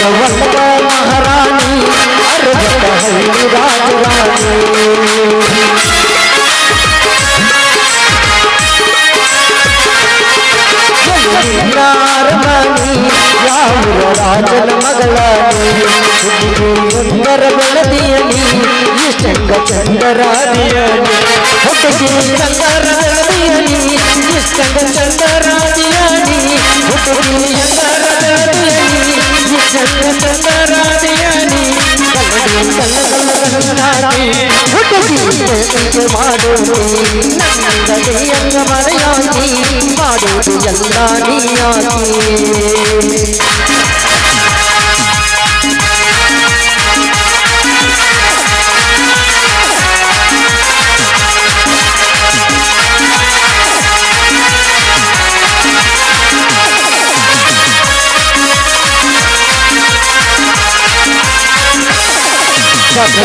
ಅರವತ್ತ ಮಹಾರಾಣಿ ಅರವತ್ತ ಹಳ್ಳಿ ರಾಜರಾಣಿ ನಾರಮಣಿ ಯಾವೂರ ರಾಜನ ಮಗಳಾನಿ ಸುಂದರ ಬೆಳದಿಯಲಿ ಇಷ್ಟಂಗ ಚಂದರಾದಿಯಲಿ ಹುಡುಗಿ ಚಂದರ ಬೆಳದಿಯಲಿ ಇಷ್ಟಂಗ ಚಂದರಾದಿಯಲಿ ಹುಡುಗಿ ಚಂದರ ಬೆಳದಿಯಲಿ ಇಷ್ಟಂಗ ಚಂದರಾದಿಯಲಿ ಹುಡುಗಿ ಮಾಡೋದು ನಂದೆಯಂಗ ಮರೆಯಾಗಿ ಮಾಡೋದು ಎಲ್ಲ ನೀಯಾಗಿ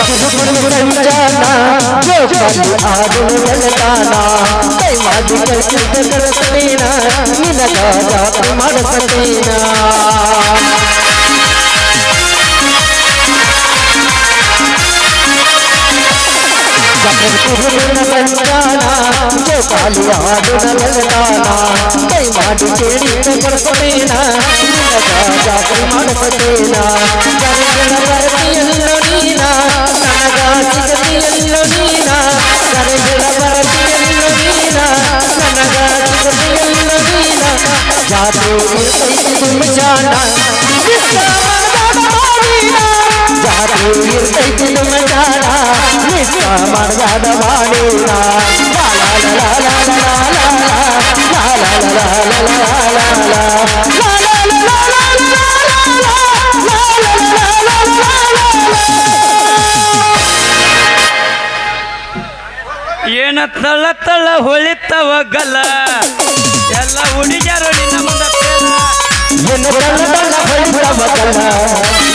ಸಂಜಾನ ಜೋಪಾಲಿ ಆದಳು ಬೆಳತಾನ ಕೈ ಮಾಡಿ ಕಳಿಸಿದ ಕಳಿಸಲೇನ ನಿನಗ ಜಾತ್ರೆ ಮಾಡಿಸಲೇನ ಸಂಜಾನ ಜೋಪಾಲಿ ಆದಳು ಬೆಳತಾನ ಕೈ ಮಾಡಿ ಕೇಳಿದ ಕಳಿಸಲೇನ ನಿನಗ ಜಾತ್ರೆ ಮಾಡಿಸಲೇನ ಬರತಿಯಲ್ಲೋ ನೀನ ನನಗ ಸಿಗತಿಯಲ್ಲೋ ನೀನ ಕರೆಗಳ ಬರತಿಯಲ್ಲೋ ನೀನ ನನಗ ಸಿಗತಿಯಲ್ಲೋ ನೀನ ಜಾತ್ರೆ ಇರ್ತೈತಿ ತುಮಜಾನ ಜಾತ್ರೆ ಇರ್ತೈತಿ ತುಮಜಾನ ಮಿಸ್ ಮಾಡದ ಬಾಳೇನ ಏನ ತಳ ತಳ ಹೊಳಿತವ ಗಲ್ಲ ಎಲ್ಲ ಹುಡುಗಿಯರು ನಿನ್ನ ಮುಂದೆ ಪೇಲ. ಎನ್ನ ತಳ ತಳ ಹೊಳಿತವ ಗಲ್ಲ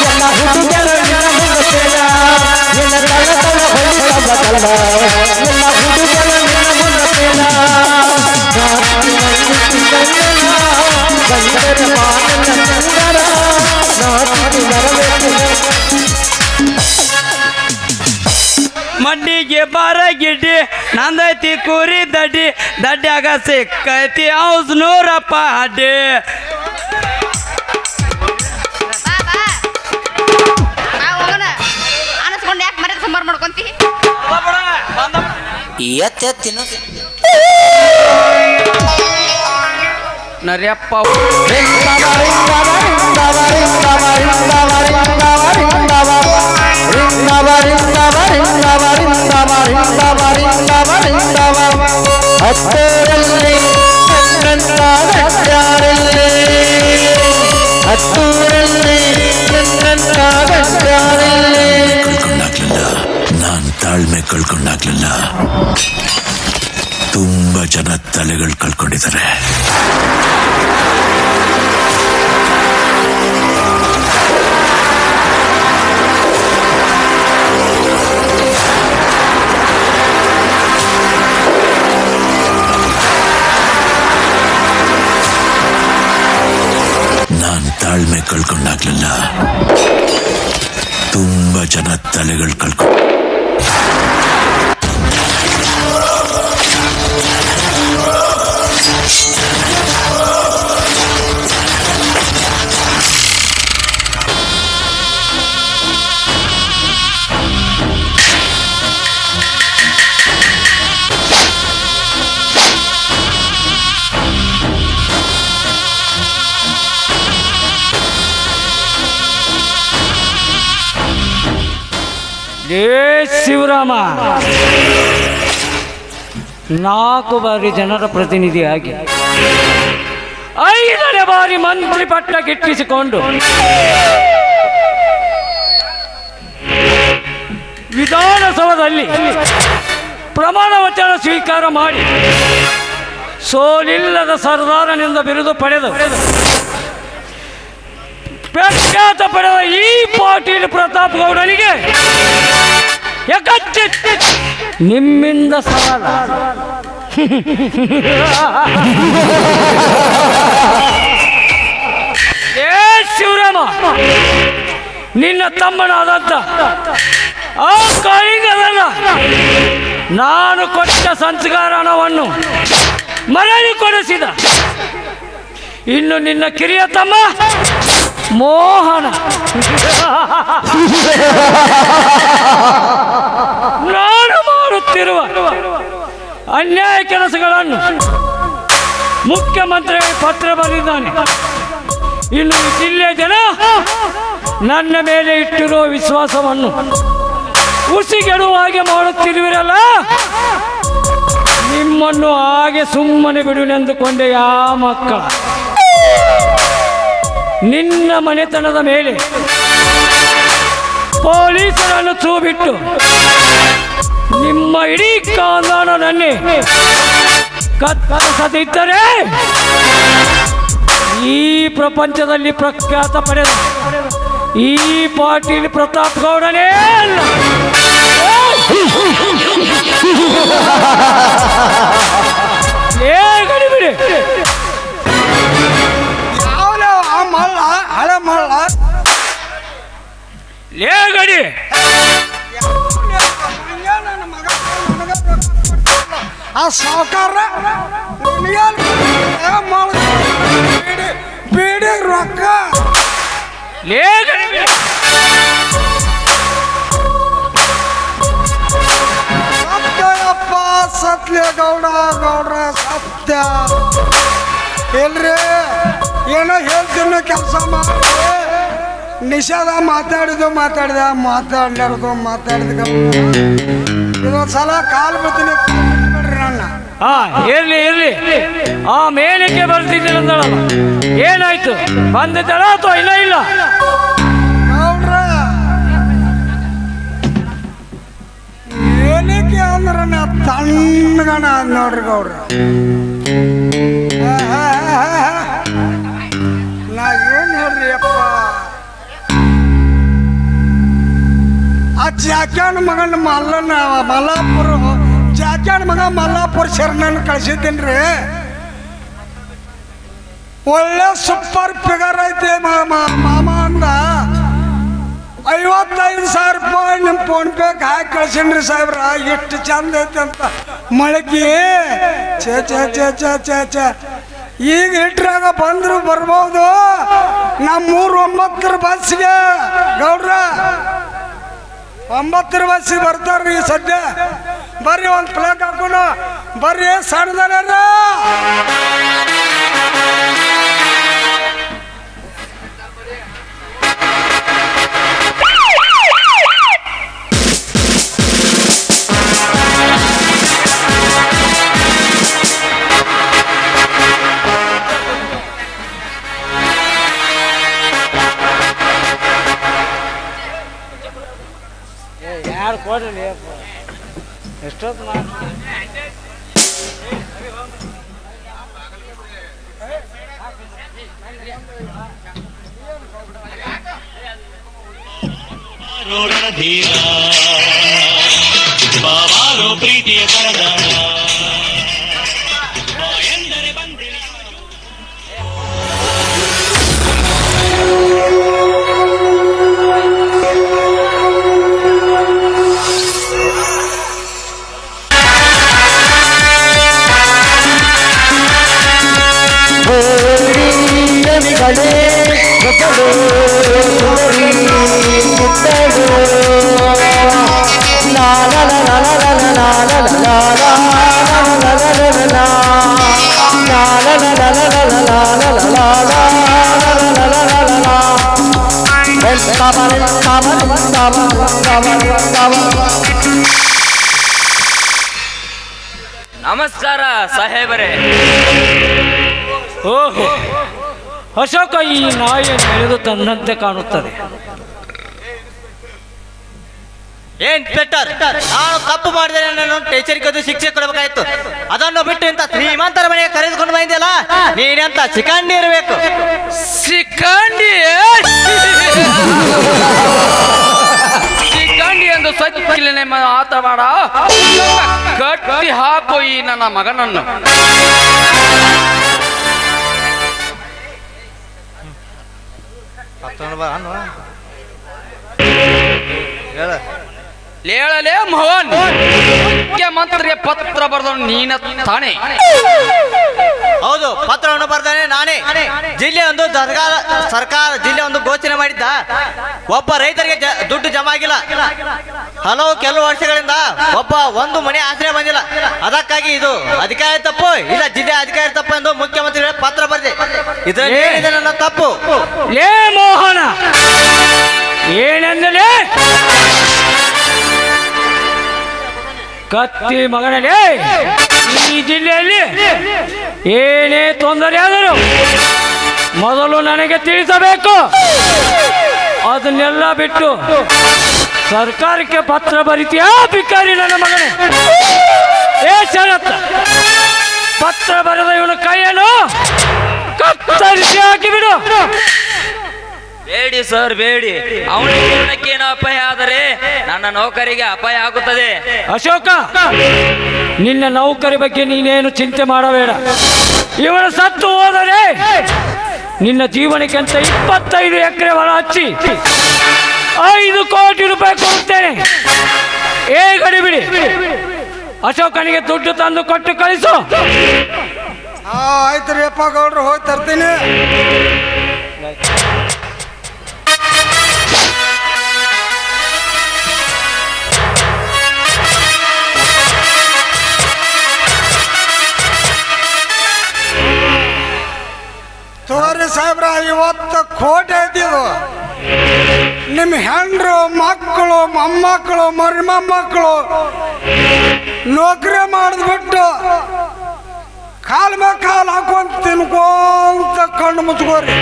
ಎಲ್ಲ ಹುಡುಗಿಯರು ನಿನ್ನ ಮುಂದೆ ಪೇಲ. ಎನ್ನ ತಳ ತಳ ಹೊಳಿತವ ಗಲ್ಲ ಎಲ್ಲ ಹುಡುಗಿಯರು ನಿನ್ನ ಮುಂದೆ ಪೇಲ. ಗಂಧರ ಮಾನನ ಚಂದರ ನಾಟಿ ಬರಬೇಕು ಮಡ್ಡಿಗೆ ಬಾರ ಗಿಡ್ಡಿ ನಂದೈತಿ ಕೂರಿ ದಡ್ಡಿ ದಡ್ಡ್ಯಾಗ ಸಿಕ್ಕೈತಿ ಔಸ್ ನೂರಪ್ಪ ಅಡ್ಡಿ ಹೋಗೋಣ ಅನಿಸ್ಕೊಂಡು ಯಾಕೆ ಮರ್ಯಾದೆ ಸಂಬಾರ ಮಾಡ್ಕೊಂತಿ ಎತ್ತಿನ ನರಿಯಪ್ಪ ಹತ್ತೂರಲ್ಲಿ ಕಳ್ಕೊಂಡಾಗ್ಲಿಲ್ಲ ನಾನ್ ತಾಳ್ಮೆ ಕಳ್ಕೊಂಡಾಗ್ಲಿಲ್ಲ ತುಂಬಾ ಜನ ತಲೆಗಳು ಕಳ್ಕೊಂಡಿದ್ದಾರೆ. ನಾನ್ ತಾಳ್ಮೆ ಕಳ್ಕೊಂಡಾಗ್ಲಿಲ್ಲ ತುಂಬಾ ಜನ ತಲೆಗಳು ಕಳ್ಕೊಂಡು ಶಿವರಾಮ 4 ಬಾರಿ ಜನರ ಪ್ರತಿನಿಧಿಯಾಗಿ 5ನೇ ಬಾರಿ ಮಂತ್ರಿ ಪಟ್ಟ ಗಿಟ್ಟಿಸಿಕೊಂಡು ವಿಧಾನಸೌಧದಲ್ಲಿ ಪ್ರಮಾಣ ವಚನ ಸ್ವೀಕಾರ ಮಾಡಿ ಸೋಲಿಲ್ಲದ ಸರ್ದಾರನಿಂದ ಬಿರುದು ಪಡೆದು ಪ್ರಖ್ಯಾತ ಪಡೆದ ಈ ಪಾಟೀಲ್ ಪ್ರತಾಪ್ ಗೌಡನಿಗೆ ನಿಮ್ಮಿಂದ ಸವಾಲ. ಏ ಶಿವರಾಮ, ನಿನ್ನ ತಮ್ಮನಾದಂತ ಆ ಕಾಳಿಂಗದಲ್ಲ ನಾನು ಕೊಟ್ಟ ಸಂಸ್ಕಾರ ಹಣವನ್ನು ಮರಳಿ ಕೊಡಿಸಿದ. ಇನ್ನು ನಿನ್ನ ಕಿರಿಯ ತಮ್ಮ ಮೋಹನ ನಾನು ಮಾಡುತ್ತಿರುವ ಅನ್ಯಾಯ ಕೆಲಸಗಳನ್ನು ಮುಖ್ಯಮಂತ್ರಿಗಳಿಗೆ ಪತ್ರ ಬರೆದಿದ್ದಾನೆ. ಇನ್ನು ಈ ಜಿಲ್ಲೆಯ ಜನ ನನ್ನ ಮೇಲೆ ಇಟ್ಟಿರುವ ವಿಶ್ವಾಸವನ್ನು ಹುಸಿಗೆಡುವ ಹಾಗೆ ಮಾಡುತ್ತಿರುವಿರಲ್ಲ, ನಿಮ್ಮನ್ನು ಹಾಗೆ ಸುಮ್ಮನೆ ಬಿಡುವೆಂದುಕೊಂಡೆ. ಮಕ್ಕಳ ನಿನ್ನ ಮನೆತನದ ಮೇಲೆ ಪೊಲೀಸರನ್ನು ಬಿಟ್ಟು ನಿಮ್ಮ ಇಡೀ ಕಾನೂನನ್ನೇ ಕತ್ತರಿಸದಿದ್ದರೆ ಈ ಪ್ರಪಂಚದಲ್ಲಿ ಪ್ರಖ್ಯಾತ ಪಡೆದ ಈ ಪಾಟೀಲ್ ಪ್ರತಾಪ್ ಗೌಡನೇ ಅಲ್ಲ. ಗಡಿಬಿಡಿ ಹಳೆ ಮಳ್ಳ ಲೇ ಗಡಿ ಆ ಸಾವುಕಾರ ಬೀಡಿ ರೊಕ್ಕ ಲೇ ಗಡಿ ಸತ್ಯಪ್ಪ ಸತ್ಯ ಗೌಡ್ರ ಸತ್ಯ ಇಲ್ರಿ ಏನೋ ಹೇಳ್ತೀನಿ ಕೆಲಸ ಮಾಡಿ ನಿಷೇಧ ಮಾತಾಡಿದ ಇದೊಂದು ಸಲ ಕಾಲು ಬಿಡ್ತೀನಿ ನನ್ನ. ಇರ್ಲಿ ಆ ಮೇಲಕ್ಕೆ ಬರ್ತಿದ್ದೀನಂದಳಲ್ಲ, ಏನಾಯ್ತು? ಬಂದಿದ್ದಾಳ ಅಥವಾ ಇಲ್ಲ? ಗೌಡ್ರ ಏನಕ್ಕೆ ಅಂದ್ರೆ ನಾ ತಣ್ಣಗಣ ನೋಡ್ರಿ ಗೌಡ್ರ. ನಾ ಏನ್ ನೋಡ್ರಿ ಅಪ್ಪ, ಆ ಜಾಕ್ಯಾನ ಮಗನ ಜಾಕ್ಯಾನ ಮಗ ಮಲ್ಲಾಪುರ ಶರಣನ ಕಳ್ಸಿದ್ದೀನ್ರಿ. ಒಳ್ಳೆ ಸೂಪರ್ ಫಿಗರ್ ಐತೆ ಮಾಮ ಅಂದ. 55,000 ರೂಪಾಯಿ ನಿಮ್ಮ ಫೋನ್ ಪೇಗೆ ಹಾಕಿ ಕಳ್ಸೀನ್ರಿ ಸಾಹೇಬ್ರ. ಎಷ್ಟು ಚಂದ ಐತೆ ಅಂತ ಮಳಕಿ ಚ ಈಗ ಇಟ್ರಾಗ ಬಂದ್ರು ಬರ್ಬೋದು. ನಮ್ಮ 9 ಬಸ್ಸಿಗೆ ಗೌಡ್ರ 9 ಬಸ್ಸಿಗೆ ಬರ್ತಾರ್ರಿ ಸದ್ಯ. ಬರ್ರಿ ಒಂದು ಪ್ಲೇಟ್ ಹಾಕೋಣ ಬರ್ರಿ ಸಣ್ಣದರ. ಯಾರು ಕೊಡ್ರಿ ಎಷ್ಟೊತ್ತು ಪ್ರೀತಿಯ ನಮಸ್ಕಾರ ಸಾಹೇಬರೇ. ಓಹೋ, ಅಶೋಕ ಈ ನಾಯಿಯನ್ನು ಎಳೆದು ತಂದಂತೆ ಕಾಣುತ್ತದೆ. ಏನ್ ಪೆಟ್ಟರ್, ನಾನು ತಪ್ಪು ಮಾಡಿದೆ, ನಾನು ಎಚ್ಚರಿಕೆ ಶಿಕ್ಷೆ ಕೊಡಬೇಕಾಯ್ತು. ಅದನ್ನು ಬಿಟ್ಟು ಇಂತ ಶ್ರೀಮಂತರ ಮನೆಗೆ ಕರೆದುಕೊಂಡು ಬಂದಿಲ್ಲ. ನೀನೆಂತ ಚಿಕಂಡಿ ಇರಬೇಕು. ಚಿಕಂಡಿ ಚಿಕಂಡಿ ಎಂದು ಸ್ವಚ್ಛನೆ ಮಾತನಾಡ. ಕಟ್ಟಿ ಹಾಕು ಈ ನನ್ನ ಮಗನನ್ನು. ಲೇಳಲೇ ಮೋಹನ್, ಮುಖ್ಯಮಂತ್ರಿಗೆ ಪತ್ರ ಬರೆದವನು ನೀನ ತಾನೇ? ಹೌದು, ಪತ್ರವನ್ನು ಬರ್ದಾನೆ ನಾನೇ. ಜಿಲ್ಲೆ ಒಂದು ಸರ್ಕಾರ ಜಿಲ್ಲೆ ಒಂದು ಘೋಷಣೆ ಮಾಡಿದ್ದ. ಒಬ್ಬ ರೈತರಿಗೆ ದುಡ್ಡು ಜಮಾ ಆಗಿಲ್ಲ. ಕೆಲವು ವರ್ಷಗಳಿಂದ ಒಂದು ಮನೆ ಆಶ್ರಯ ಬಂದಿಲ್ಲ. ಅದಕ್ಕಾಗಿ ಇದು ಅಧಿಕಾರಿ ತಪ್ಪು ಇಲ್ಲ ಜಿಲ್ಲೆ ಅಧಿಕಾರಿ ತಪ್ಪು ಎಂದು ಮುಖ್ಯಮಂತ್ರಿಗಳಿಗೆ ಪತ್ರ ಬರೆದೆ. ಇದರಲ್ಲಿ ಏನಿದೆ ನನ್ನ ತಪ್ಪು? ಲೇ ಮೋಹನ, ಏನೆಂದರೆ ಕತ್ತಿ ಮಗನಲ್ಲಿ ಈ ಜಿಲ್ಲೆಯಲ್ಲಿ ಏನೇ ತೊಂದರೆ ಆದರೂ ಮೊದಲು ನನಗೆ ತಿಳಿಸಬೇಕು. ಅದನ್ನೆಲ್ಲ ಬಿಟ್ಟು ಸರ್ಕಾರಕ್ಕೆ ಪತ್ರ ಬರೀತೀಯಾ ಭಿಕಾರಿ ನನ್ನ ಮಗನೇ? ಏ ಶರತ್, ಪತ್ರ ಬರೆದ ಇವನ ಕೈಯನ್ನು ಕತ್ತರಿಸಿ ಹಾಕಿಬಿಡು. ಬೇಡಿ ಸರ್, ಬೇಡಿ. ಅವನ ಜೀವನಕ್ಕೇನು ಅಪಾಯ ಆದರೆ ನನ್ನ ನೌಕರಿಗೆ ಅಪಾಯ ಆಗುತ್ತದೆ. ಅಶೋಕ, ನಿನ್ನ ನೌಕರಿ ಬಗ್ಗೆ ನೀನೇನು ಚಿಂತೆ ಮಾಡಬೇಡ. ಇವನು ಸತ್ತು ಹೋದರೆ ನಿನ್ನ ಜೀವನಕ್ಕೆ ಅಂತ 25 ಎಕರೆ ಹೊಲ ಹಚ್ಚಿ 5 ಕೋಟಿ ರೂಪಾಯಿ ಕೊಡುತ್ತೇನೆ. ಗಡಿ ಬಿಡಿ. ಅಶೋಕನಿಗೆ ದುಡ್ಡು ತಂದು ಕೊಟ್ಟು ಕಳಿಸು. ಆಯ್ತು ರೀ ಅಪ್ಪ ಗೌಡ್ರು, ಹೋಗಿ ತರ್ತೀನಿ. ತೋರಿ ಸಾಹೇಬ್ರ, ಇವತ್ತು ಕೋಟೆ ಇದ್ದಿದ್ದು ನಿಮ್ಮ ಹೆಂಡ್ರು, ಮಕ್ಕಳು, ಮೊಮ್ಮಕ್ಕಳು, ಮೊಮ್ಮಕ್ಕಳು ನೌಕರಿ ಮಾಡಿದ್ಬಿಟ್ಟು ಕಾಲ್ ಮೇಲೆ ಕಾಲು ಹಾಕೊಂತ ತಿನ್ಕೊಂತ ಕಣ್ಣು ಮುಚ್ಕೋರಿ.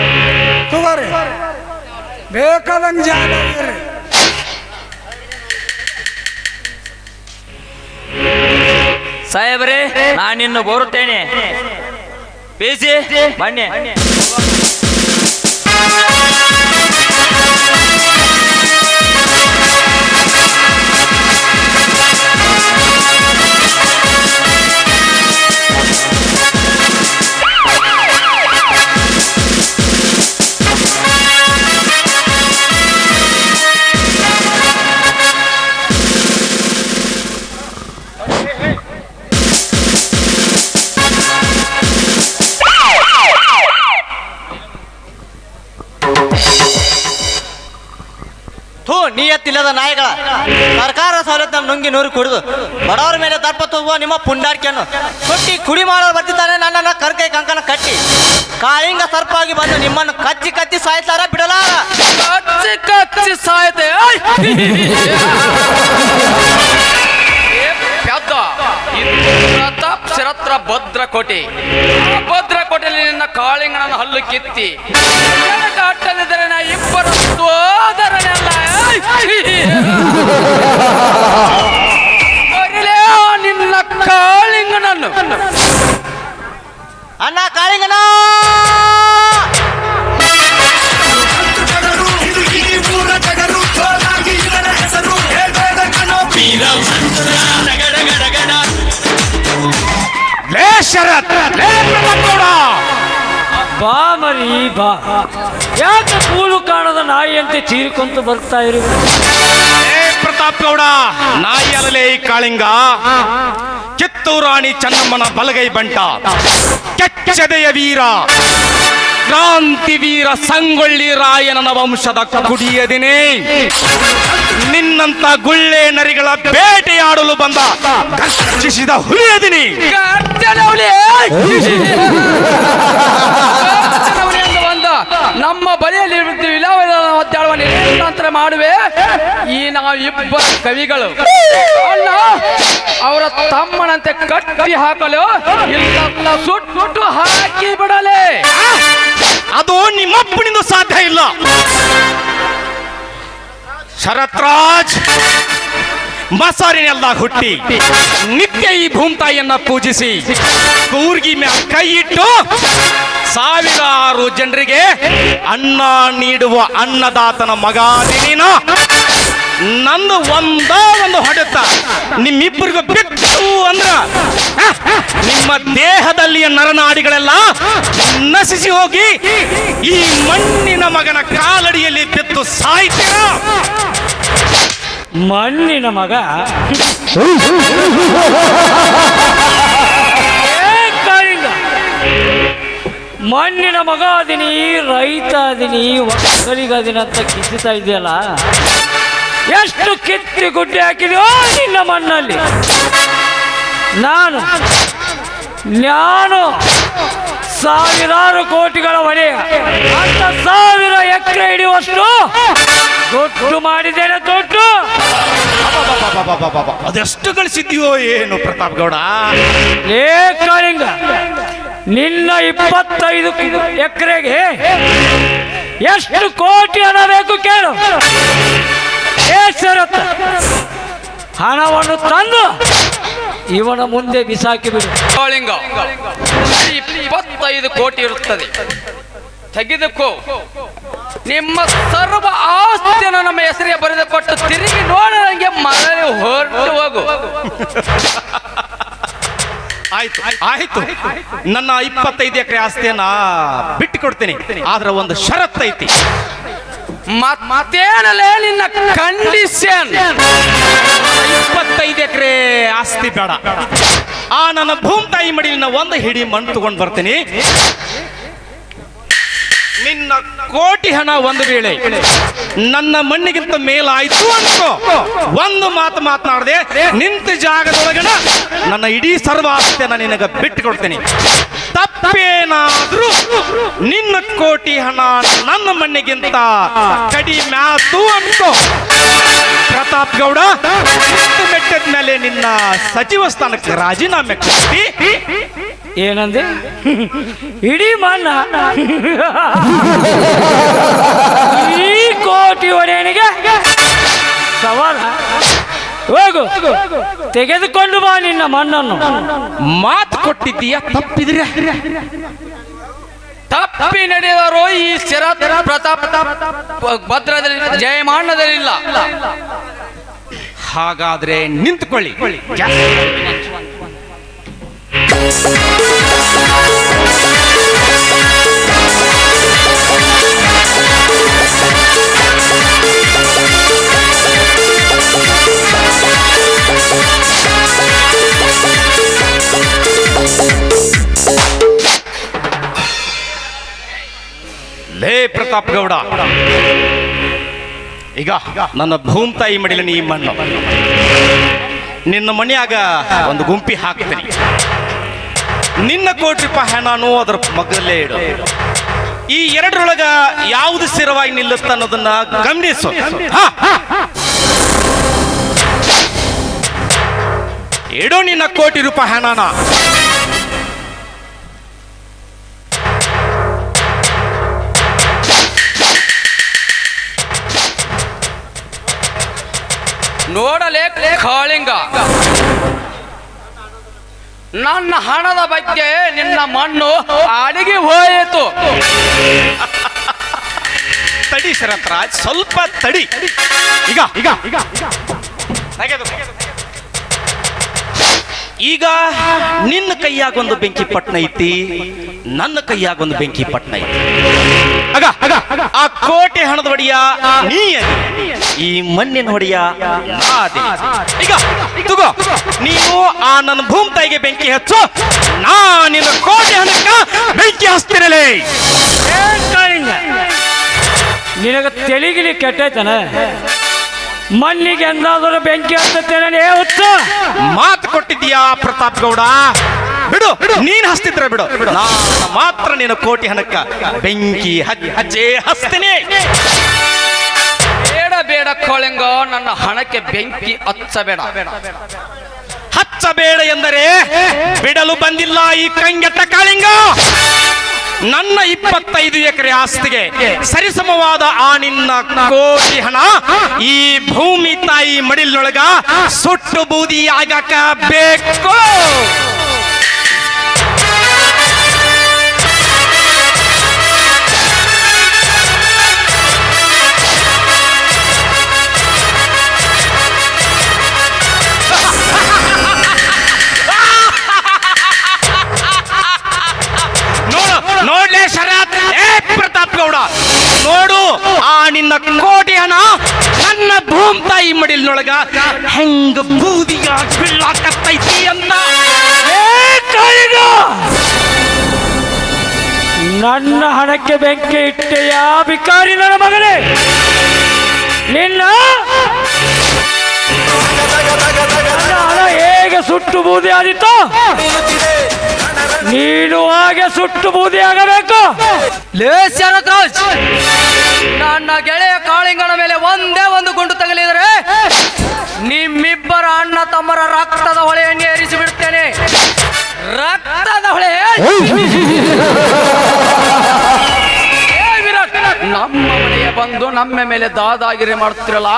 ತಗೋರಿ, ಬೇಕಾದಂಗೆ ಜಾಗ ಇರ್ರಿ. ಸಾಹೇಬ್ರೆ, ನಾನಿನ್ನು ಬರುತ್ತೇನೆ. ಬೇಸಿ ಬನ್ನಿ. ನಿಯತ್ತಿಲ್ಲದ ನಾಯಿಗಳ ಸರ್ಕಾರ ಸವಲತ್ತು ನುಂಗಿ ನೂರು ಕುಡಿದು ಬಡವರ ಮೇಲೆ ದರ್ಪ ತೋಗುವ ನಿಮ್ಮ ಪುಂಡಾಟಿಕೆಯನ್ನು ಕೊಟ್ಟಿ ಕುಡಿ ಮಾಡಲು ಬರ್ತಿದ್ದಾನೆ. ನನ್ನನ್ನು ಕರ್ಕೈ ಕಂಕನ ಕಟ್ಟಿ ಕಾಳಿಂಗ ಸರ್ಪಾಗಿ ಬಂದು ನಿಮ್ಮನ್ನು ಕಚ್ಚಿ ಕಚ್ಚಿ ಸಾಯ್ತಾರ ಬಿಡಲಾರ. ಕಚ್ಚಿ ಕಚ್ಚಿ ಸಾಯ್ತೆ ಪ್ರತಾಪ್ ಶರತ್ರ ಭದ್ರಕೋಟೆ. ಭದ್ರಕೋಟೆಯಲ್ಲಿ ನಿನ್ನ ಕಾಳಿಂಗನನ್ನು ಹಲ್ಲು ಕಿತ್ತಿ ಅಟ್ಟಲಿದ್ದರೆ ನಾ ಇಬ್ಬರು ಸೋದರನೆಲ್ಲ ನಿನ್ನ ಕಾಳಿಂಗನನ್ನು. ಅಣ್ಣ ಕಾಳಿಂಗನ ಬಾ ಮರಿ ಬಾ. ಯಾಕೆ ಕೂಲು ಕಾಣದ ನಾಯಿಯಂತೆ ಚೀರಿಕೊಂತ ಬರ್ತಾ ಇರು? ಪ್ರತಾಪ್ ಗೌಡ, ನಾಯಿ ಅಲಲೇ ಈ ಕಾಳಿಂಗ. ಕಿತ್ತೂರು ರಾಣಿ ಚೆನ್ನಮ್ಮನ ಬಲಗೈ ಬಂಟ, ಕೆಚ್ಚದೆಯ ವೀರ, ಕ್ರಾಂತಿ ವೀರ ಸಂಗೊಳ್ಳಿ ರಾಯಣ್ಣನ ವಂಶದ ಕುಡಿಯದೇನೆ. ನಿನ್ನಂತ ಗುಳ್ಳೆ ನರಿಗಳ ಬೇಟೆಯಾಡಲು ಬಂದ ಗರ್ಜಿಸಿದ ಹುಲಿಯದಿನಿ. ನಮ್ಮ ಬಳಿಯಲ್ಲಿ ಒದ್ದಾಡುವ ನಿರಂತರ ಮಾಡುವೆ. ಈ ನಾವು ಇಬ್ಬರ ಕವಿಗಳು ಅಲ್ಲ, ಅವರ ತಮ್ಮನಂತೆ ಕಟ್ಟಿ ಹಾಕಲು ಇಲ್ಲ ಸುಟ್ಟು ಹಾಕಿ ಬಿಡಲೆ. ಅದು ನಿಮ್ಮಪ್ಪನಿಂದ ಸಾಧ್ಯ ಇಲ್ಲ. ಶರತ್ರಾಜ್ ಮಸಾರಿನೆಲ್ಲ ಹುಟ್ಟಿ ನಿತ್ಯ ಈ ಭೂಮ್ತಾಯಿಯನ್ನ ಪೂಜಿಸಿ ಕೂರ್ಗಿ ಮೇಲೆ ಕೈ ಇಟ್ಟು ಸಾವಿರಾರು ಜನರಿಗೆ ಅನ್ನ ನೀಡುವ ಅನ್ನದಾತನ ಮಗ ನೀನ. ನಂದು ಒಂದು ಹೊಡೆತ ನಿಮ್ಮಿಬ್ಬರಿಗೂ ಬಿಟ್ಟು ಅಂದ್ರ ನಿಮ್ಮ ದೇಹದಲ್ಲಿಯ ನರನಾಡಿಗಳೆಲ್ಲ ನಶಿಸಿ ಹೋಗಿ ಈ ಮಣ್ಣಿನ ಮಗನ ಕಾಲಡಿಯಲ್ಲಿ ಬಿದ್ದು ಸಾಯ್ತೀರಾ. ಮಣ್ಣಿನ ಮಗ ಮಣ್ಣಿನ ಮಗ ಅದೀನಿ, ರೈತ ಅದೀನಿ, ಒಕ್ಕಲಿಗದಿನ ಅಂತ ಕಿತ್ತಾ ಇದೆಯಲ್ಲ. ಎಷ್ಟು ಕಿತ್ತಿ ಗುಡ್ಡೆ ಹಾಕಿದೆಯೋ ನಿನ್ನ ಮಣ್ಣಲ್ಲಿ. ನಾನು ಸಾವಿರಾರು ಕೋಟಿಗಳ ಒಡೆಯ ಅಂತ 1000 ಎಕರೆ ಹಿಡಿಯುವಷ್ಟು ದೊಡ್ಡ ಮಾಡಿದ್ದೇನೆ. ದೊಡ್ಡ ಅದೆಷ್ಟು ಗಳಿಸಿದ್ಯೋ ಏನು ಪ್ರತಾಪ್ ಗೌಡ? ಲೇ ಕಾಳಿಂಗ, ನಿನ್ನ 25 ಎಕರೆಗೆ ಎಷ್ಟು ಕೋಟಿ ಹಣ ಬೇಕು ಕೇಳು. ಸೇರುತ್ತೆ ಹಣವನ್ನು ತಂದು ಇವನ ಮುಂದೆ ಬಿಸಾಕಿ ಬಿಡು. ಕಾಳಿಂಗ 25 ಕೋಟಿ ಇರುತ್ತದೆ, ತೆಗೆದುಕೋ. ನಿಮ್ಮ ಸರ್ವ ಆಸ್ತಿಯನ್ನು ನಮ್ಮ ಹೆಸರಿಗೆ ಬರೆದು ಕೊಟ್ಟು ತಿರುಗಿ ನೋಡಂಗೆ ಮರಳಿ ಹೊರಟು ಹೋಗು. ಆಯ್ತು ಆಯ್ತು, ನನ್ನ 25 ಎಕರೆ ಆಸ್ತಿಯನ್ನ ಬಿಟ್ಟು ಕೊಡ್ತೀನಿ. ಆದ್ರೆ ಒಂದು ಷರತ್ತು ಐತಿ. ಮತ್ತೇನಲೇ ನಿನ್ನ ಕಂಡೀಷನ್? 25 ಎಕರೆ ಆಸ್ತಿ ಬೇಡ, ಆ ನನ್ನ ಭೂಮಿ ತಾಯಿ ಮಡಿಲಿನ ಒಂದು ಹಿಡಿ ಮಣ್ಣು ತಗೊಂಡು ಬರ್ತೀನಿ. ನಿನ್ನ ಕೋಟಿ ಹಣ ಒಂದು ವೇಳೆ ನನ್ನ ಮಣ್ಣಿಗಿಂತ ಮೇಲಾಯ್ತು ಅನ್ಕೋ, ಒಂದು ಮಾತು ಮಾತನಾಡದೆ ನಿಂತ ಜಾಗದೊಳಗನ ನನ್ನ ಇಡೀ ಸರ್ವ ಆಸ್ತಿಯನ್ನ ನಿನಗೆ ಬಿಟ್ಟು ಕೊಡ್ತೀನಿ. ತಪ್ಪೇನಾದ್ರೂ ನಿನ್ನ ಕೋಟಿ ಹಣ ನನ್ನ ಮಣ್ಣಿಗಿಂತ ಕಡಿಮೆ ಆತು ಅನ್ಕೋ, ಪ್ರತಾಪ್ ಗೌಡ ಮೆಟ್ಟದ ಮೇಲೆ ನಿನ್ನ ಸಚಿವ ಸ್ಥಾನಕ್ಕೆ ರಾಜೀನಾಮೆ ಕೊಡ್ತಿ. ಏನಂದೆ? ಇಡೀ ಮಣ್ಣ ಈ ಕೋಟಿ ಒಡೆಯನಿಗೆ ಸವಾಲ. ಹೋಗು, ತೆಗೆದುಕೊಂಡು ಬಾ ನಿನ್ನ ಮಣ್ಣನ್ನು. ಮಾತು ಕೊಟ್ಟಿದ್ದೀಯ, ತಪ್ಪಿದ್ರೆ ತಪ್ಪಿ ನಡೆದವರು ಈ ಶರತ್ ಪ್ರತಾಪ್ ಭದ್ರದಲ್ಲಿ ಜಯಮಾನದಲ್ಲಿಲ್ಲ. ಹಾಗಾದ್ರೆ ನಿಂತ್ಕೊಳ್ಳಿ. ಲೇ ಪ್ರತಾಪ್ ಗೌಡ, ಈಗ ನನ್ನ ಭೂಮಿ ತಾಯಿ ಮಡಿಲಿನ ಈ ಮಣ್ಣು ನಿನ್ನ ಮನೆಯಾಗ ಒಂದು ಗುಂಪಿ ಹಾಕ್ತೀನಿ. ನಿನ್ನ ಕೋಟಿ ರೂಪಾಯಿ ಹಣನು ಅದರ ಮಗದಲ್ಲೇ ಇಡು. ಈ ಎರಡರೊಳಗ ಯಾವುದು ಸ್ಥಿರವಾಗಿ ನಿಲ್ಲುತ್ತ ಅನ್ನೋದನ್ನ ಗಮನಿಸು. ಇಡು ನಿನ್ನ ಕೋಟಿ ರೂಪಾಯಿ ಹಣನ. ನೋಡಲೇ ಕಾಳಿಂಗ, ನನ್ನ ಹಣದ ಬಗ್ಗೆ ನಿನ್ನ ಮಣ್ಣು ಅಡಿಗೆ ಹೋಯಿತು. ತಡಿ ಶರತ್ರಾಜ್, ಸ್ವಲ್ಪ ತಡಿ. ಈಗ ಈಗ ಈಗ ನಿನ್ನ ಕೈಯಾಗೊಂದು ಬೆಂಕಿ ಪಟ್ನ ಐತಿ, ನನ್ನ ಕೈಯಾಗೊಂದು ಬೆಂಕಿ ಪಟ್ನ ಐತಿ. ಆ ಕೋಟೆ ಹಣದ ಹೊಡೆಯ ನೀ, ಈ ಮಣ್ಣಿನ ಹೊಡೆಯ ಈಗ ತಗೋ. ನೀನು ಆ ನನ್ನ ಭೂಮಿ ತಾಯಿಗೆ ಬೆಂಕಿ ಹಚ್ಚು, ನಾ ನಿನ್ನ ಕೋಟೆ ಹಣಕ್ಕ ಬೆಂಕಿ ಹಚ್ತಿರಲೇ. ನಿನಗೆ ತೆಲಿಗಿಲಿ ಕೆಟ್ಟೈತನ? ಮಣ್ಣಿಗೆ ಎಂದಾದರೂ ಬೆಂಕಿ ಹಚ್ಚುತ್ತೇನೆ. ಮಾತು ಕೊಟ್ಟಿದ್ದೀಯಾ ಪ್ರತಾಪ್ ಗೌಡ? ಬಿಡು, ನೀನ್ ಹಸ್ತಿದ್ರೆ ಬಿಡು, ನಾನು ಮಾತ್ರ ನಿನ್ನ ಕೋಟಿ ಹಣಕ್ಕ ಬೆಂಕಿ ಹಚ್ಚೇ ಹಚ್ತೀನಿ. ಬೇಡ ಬೇಡ ಕಾಳಿಂಗ, ನನ್ನ ಹಣಕ್ಕೆ ಬೆಂಕಿ ಹಚ್ಚಬೇಡ. ಹಚ್ಚಬೇಡ ಎಂದರೆ ಬಿಡಲು ಬಂದಿಲ್ಲ ಈ ಕಂಗೆಟ್ಟ ಕಾಳಿಂಗ. ನನ್ನ 25 ಎಕರೆ ಆಸ್ತಿಗೆ ಸರಿಸಮವಾದ ಆ ನಿನ್ನ ಕೋಟಿ ಹಣ ಈ ಭೂಮಿ ತಾಯಿ ಮಡಿಲಿನೊಳಗ ಸುಟ್ಟು ಬೂದಿ ಆಗಕ ಬೇಕು. ಬಿಸಿಲಿನೊಳಗ ಹೆಂಗ ಬೂದಿಯಾಗಿ ಬೀಳಾಕತ್ತೈತಿ ಅಂತ. ನನ್ನ ಹಣಕ್ಕೆ ಬೆಂಕಿ ಇಟ್ಟೆಯ ಬಿಕಾರಿ ನನ್ನ ಮಗನೇ. ನಿನ್ನ ಹಣ ಹೇಗೆ ಸುಟ್ಟು ಬೂದಿ ಆದಿತ್ತು, ನೀನು ಹಾಗೆ ಸುಟ್ಟು ಬೂದಿ ಆಗಬೇಕು. ಶರತ್ರಾಜ್, ನನ್ನ ಗೆಳೆಯ ಕಾಳಿಂಗನ ಮೇಲೆ ಒಂದೇ ಒಂದು ಗುಂಡು ತಗಲಿದರೆ ನಿಮ್ಮಿಬ್ಬರ ಅಣ್ಣ ತಮ್ಮರ ರಕ್ತದ ಹೊಳೆಯನ್ನು ಏರಿಸಿ ಬಿಡ್ತೇನೆ. ರಕ್ತದ ಹೊಳೆ. ವಿರಾಟ್, ನಮ್ಮ ಮನೆಗೆ ಬಂದು ನಮ್ಮ ಮೇಲೆ ದಾದಾಗಿರಿ ಮಾಡ್ತಿರಲ್ಲ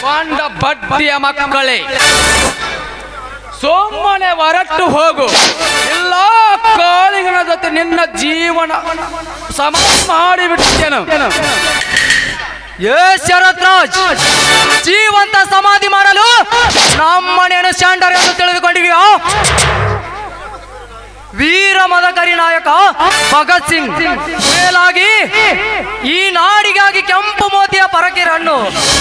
ಪಾಂಡ ಬಡ್ಡಿಯ ಮಕ್ಕಳೇ, ಸುಮ್ಮನೆ ಹೊರಟು ಹೋಗು, ಇಲ್ಲ ಕಾಳಿಂಗನ ಜೊತೆ ನಿನ್ನ ಜೀವನ ಸಮ ಮಾಡಿಬಿಡ್ತೇನೆ. ಶರತ್ರಾಜ್, ಜೀವಂತ ಸಮಾಧಿ ಮಾಡಲು ನಮ್ಮನೇನು ಶಾಂಡರ್ ಎಂದು ತಿಳಿದುಕೊಂಡಿದೆಯಾ? ವೀರ ಮದಕರಿ ನಾಯಕ ಭಗತ್ ಸಿಂಗ್ ಮೇಲಾಗಿ ಈ ನಾಡಿಗಾಗಿ ಕೆಂಪು ಮೋತಿಯ ಪರಕಿರನ್ನು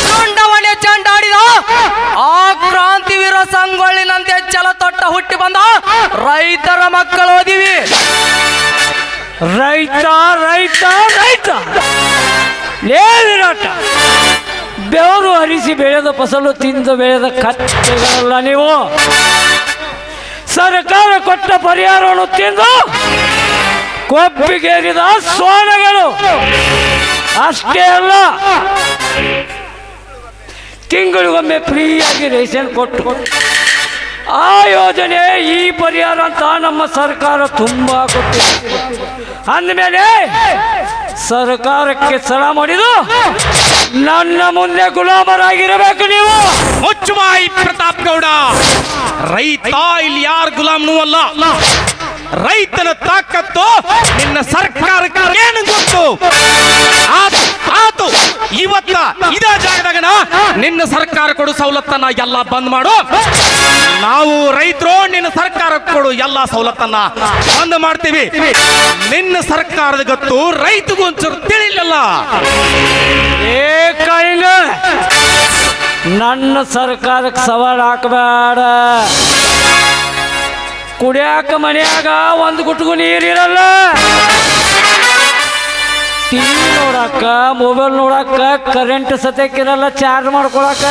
ತುಂಡವಣೆ ಚಂಡಾಡಿದ ಆ ಕ್ರಾಂತಿವೀರ ಸಂಗೊಳ್ಳಿನಂತೆ ಛಲ ತೊಟ್ಟ ಹುಟ್ಟಿ ಬಂದ ರೈತರ ಮಕ್ಕಳು ಓದಿವಿ. ರೈತ ರೈತ ರೈತ ಲೇ ವಿರಾಟ, ಬೆವರು ಹರಿಸಿ ಬೆಳೆದ ಫಸಲು ತಿಂದು ಬೆಳೆದ ಕತ್ತೆಗಳಲ್ಲ ನೀವು. ಸರ್ಕಾರ ಕೊಟ್ಟ ಪರಿಹಾರವನ್ನು ತಿಂದು ಕೊಬ್ಬಿಗೇರಿದ ಸೋನಗಳು. ಅಷ್ಟೇ ಅಲ್ಲ, ತಿಂಗಳಿಗೊಮ್ಮೆ ಫ್ರೀಯಾಗಿ ರೇಷನ್ ಕೊಟ್ಟು ಆ ಯೋಜನೆ ಈ ಪರಿಹಾರ ಅಂತ ನಮ್ಮ ಸರ್ಕಾರ ತುಂಬಾ ಕೊಟ್ಟಿದೆ. ಅಂದಮೇಲೆ ಸರ್ಕಾರಕ್ಕೆ ಸಲ ಮಾಡಿದು ನನ್ನ ಮುಂದೆ ಗುಲಾಮರಾಗಿರಬೇಕು ನೀವು. ಮುಚ್ಚುಮಾಯಿ ಪ್ರತಾಪ್ ಗೌಡ, ರೈತ ಇಲ್ಲಿ ಯಾರು ಗುಲಾಮ್ನೂ ಅಲ್ಲ. ರೈತನ ತಾಕತ್ತು ನಿನ್ನ ಸರ್ಕಾರಕ್ಕೆ ಏನು ಗೊತ್ತು? ಆತು ಇವತ್ತ ಇದೇ ಜಾಗದಾಗನ ನಿನ್ನ ಸರ್ಕಾರ ಕೊಡು ಸವಲತ್ತನ್ನ ಎಲ್ಲ ಬಂದ್ ಮಾಡು. ನಾವು ರೈತರು ನಿನ್ನ ಸರ್ಕಾರ ಕೊಡು ಎಲ್ಲ ಸವಲತ್ತನ್ನ ಬಂದ್ ಮಾಡ್ತೀವಿ. ನಿನ್ನ ಸರ್ಕಾರದ ಗೊತ್ತು ರೈತಗೂ ಒಂಚೂರು ತಿಳಿಲಿಲ್ಲ. ನನ್ನ ಸರ್ಕಾರಕ್ಕೆ ಸವಾಲ್ ಹಾಕಬೇಡ. ಕುಡಿಯಾಕ ಮನ್ಯಾಗ ಒಂದು ಗುಟ್ಗು ನೀರಿರಲ್ಲ. ಟಿವಿ ನೋಡಾಕ, ಮೊಬೈಲ್ ನೋಡಾಕ ಕರೆಂಟ್ ಸತ್ಯಕ್ಕಿರಲ್ಲ, ಚಾರ್ಜ್ ಮಾಡ್ಕೊಳಕ.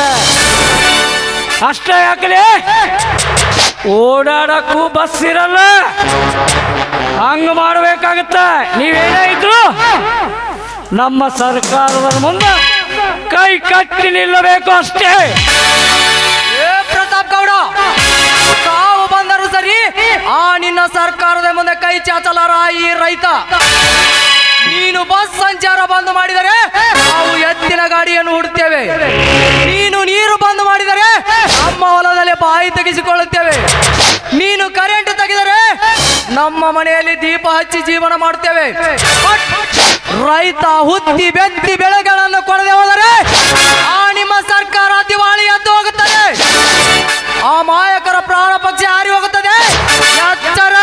ಅಷ್ಟೇ ಯಾಕಲೇ, ಓಡಾಡಕ್ಕೂ ಬಸ್ ಇರಲ್ಲ. ಹಂಗ ಮಾಡ್ಬೇಕಾಗತ್ತ. ನೀವೇನೇ ಇದ್ರು ನಮ್ಮ ಸರ್ಕಾರದ ಮುಂದೆ ಕೈ ಕಟ್ಟಿ ನಿಲ್ಲಬೇಕು ಅಷ್ಟೇ. ಪ್ರತಾಪ್ ಗೌಡ, ತಾವು ಬಂದರು ಸರಿ, ಆ ನಿನ್ನ ಸರ್ಕಾರದ ಮುಂದೆ ಕೈ ಚಾಚಲಾರ ಈ ರೈತ. ನೀನು ಬಸ್ ಸಂಚಾರ ಬಂದ್ ಮಾಡಿದರೆ ನಾವು ಎತ್ತಿನ ಗಾಡಿಯನ್ನು ಹುಡುತ್ತೇವೆ. ನೀನು ನೀರು ಬಂದ್ ಮಾಡಿದರೆ ನಮ್ಮ ಹೊಲದಲ್ಲಿ ಬಾಯಿ ತೆಗೆಸಿಕೊಳ್ಳುತ್ತೇವೆ. ನೀನು ಕರೆಂಟ್ ತೆಗೆದರೆ ನಮ್ಮ ಮನೆಯಲ್ಲಿ ದೀಪ ಹಚ್ಚಿ ಜೀವನ ಮಾಡುತ್ತೇವೆ. ರೈತ ಹುತ್ತಿ ಬೆತ್ತಿ ಬೆಳೆಗಳನ್ನು ಕೊಡದೆ ಹೋದರೆ ಆ ನಿಮ್ಮ ಸರ್ಕಾರ ದಿವಾಳಿ ಎದ್ದು ಹೋಗುತ್ತದೆ. ಆ ಮಾಯಕರ ಪ್ರಾಣ ಪಕ್ಷಿ ಹಾರಿ ಹೋಗುತ್ತದೆ. ಎಚ್ಚರ.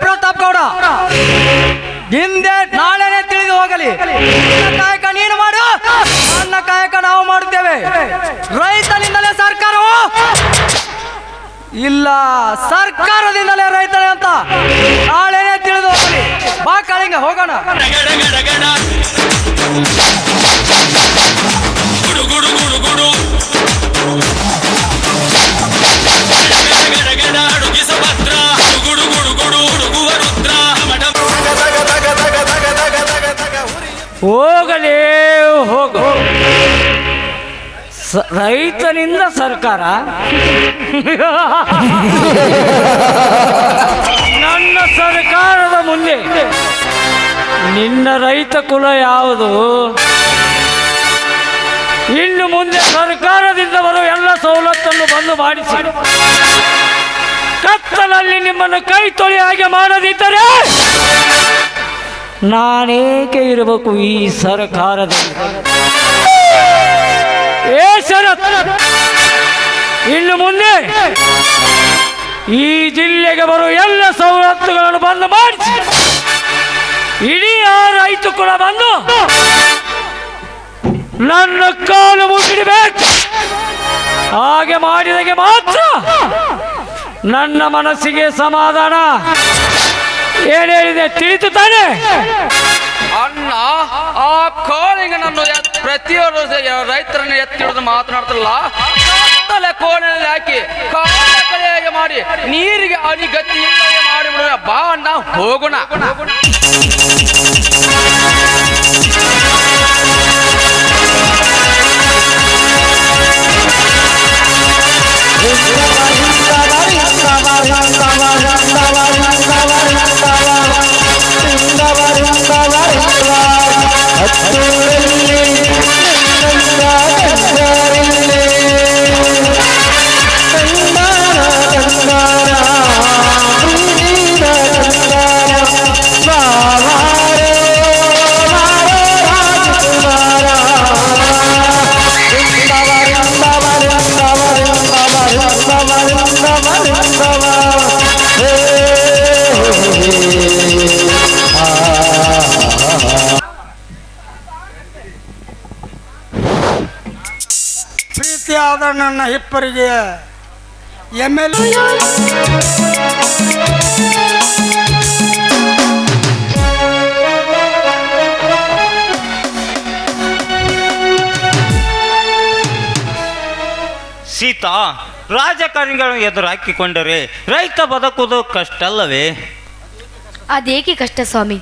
ಪ್ರತಾಪ್ ಗೌಡ, ಹಿಂದೆ ನಾಳೆನೆ ತಿಳಿದು ಹೋಗಲಿ. ಕಾಯಕ ನೀನು ಮಾಡು, ನನ್ನ ಕಾಯಕ ನಾವು ಮಾಡುತ್ತೇವೆ. ರೈತನಿಂದಲೇ ಸರ್ಕಾರವು ಇಲ್ಲ, ಸರ್ಕಾರದಿಂದಲೇ ರೈತನೇ ಅಂತ ನಾಳೆನೆ ತಿಳಿದು ಹೋಗಲಿ. ಬಾ ಕಾಳಿಂಗ, ಹೋಗೋಣ. ಹೋಗಲೇ ಹೋಗು. ರೈತನಿಂದ ಸರ್ಕಾರ. ನನ್ನ ಸರ್ಕಾರದ ಮುಂದೆ ನಿನ್ನ ರೈತ ಕುಲ ಯಾವುದು? ಇನ್ನು ಮುಂದೆ ಸರ್ಕಾರದಿಂದ ಬರುವ ಎಲ್ಲ ಸವಲತ್ತನ್ನು ಬಂದು ಮಾಡಿಸಿ ಕತ್ತಲಲ್ಲಿ ನಿಮ್ಮನ್ನು ಕೈ ತೊಳಿ ಹಾಗೆ ಮಾಡದಿದ್ದರೆ ನಾನೇಕೆ ಇರಬೇಕು ಈ ಸರ್ಕಾರದಲ್ಲಿ? ಶರತ್, ಇನ್ನು ಮುಂದೆ ಈ ಜಿಲ್ಲೆಗೆ ಬರುವ ಎಲ್ಲ ಸವಲತ್ತುಗಳನ್ನು ಬಂದು ಮಾಡಿಸಿ ಇಡೀ ಆ ರೈತ ಕೂಡ ಬಂದು ನನ್ನ ಕಾಲು ಮುಗಿಡಬೇಕು. ಹಾಗೆ ಮಾಡಿದಾಗೆ ಮಾತ್ರ ನನ್ನ ಮನಸ್ಸಿಗೆ ಸಮಾಧಾನ. ಏನ್ ಹೇಳಿದೆ ತಿಳಿತು ತಾನೆ? ಅಣ್ಣ, ಆ ಕೋಳಿಗೆ ನನ್ನ ಪ್ರತಿಯೊಂದು ರೈತರನ್ನು ಎತ್ತಿಡಿದು ಮಾತನಾಡ್ತಿರಲ್ಲ, ಕೋಣೆಯಲ್ಲಿ ಹಾಕಿ ಕಳೆಯಾಗಿ ಮಾಡಿ ನೀರಿಗೆ ಅಡಿಗತ್ತಿ ಇಲ್ಲದೆ ಮಾಡಿಬಿಡೋಣ. ಬಾ ಅಣ್ಣ, ಹೋಗೋಣ. ಪ್ರೀತಿಯಾದ ನನ್ನ ಹಿಪ್ಪರಿಗೆ MLA ಸೀತಾ, ರಾಜಕಾರಣಿಗಳನ್ನು ಎದುರು ಹಾಕಿಕೊಂಡರೆ ರೈತ ಬದುಕುವುದು ಕಷ್ಟ ಅಲ್ಲವೇ? ಅದೇಕೆ ಕಷ್ಟ ಸ್ವಾಮಿ?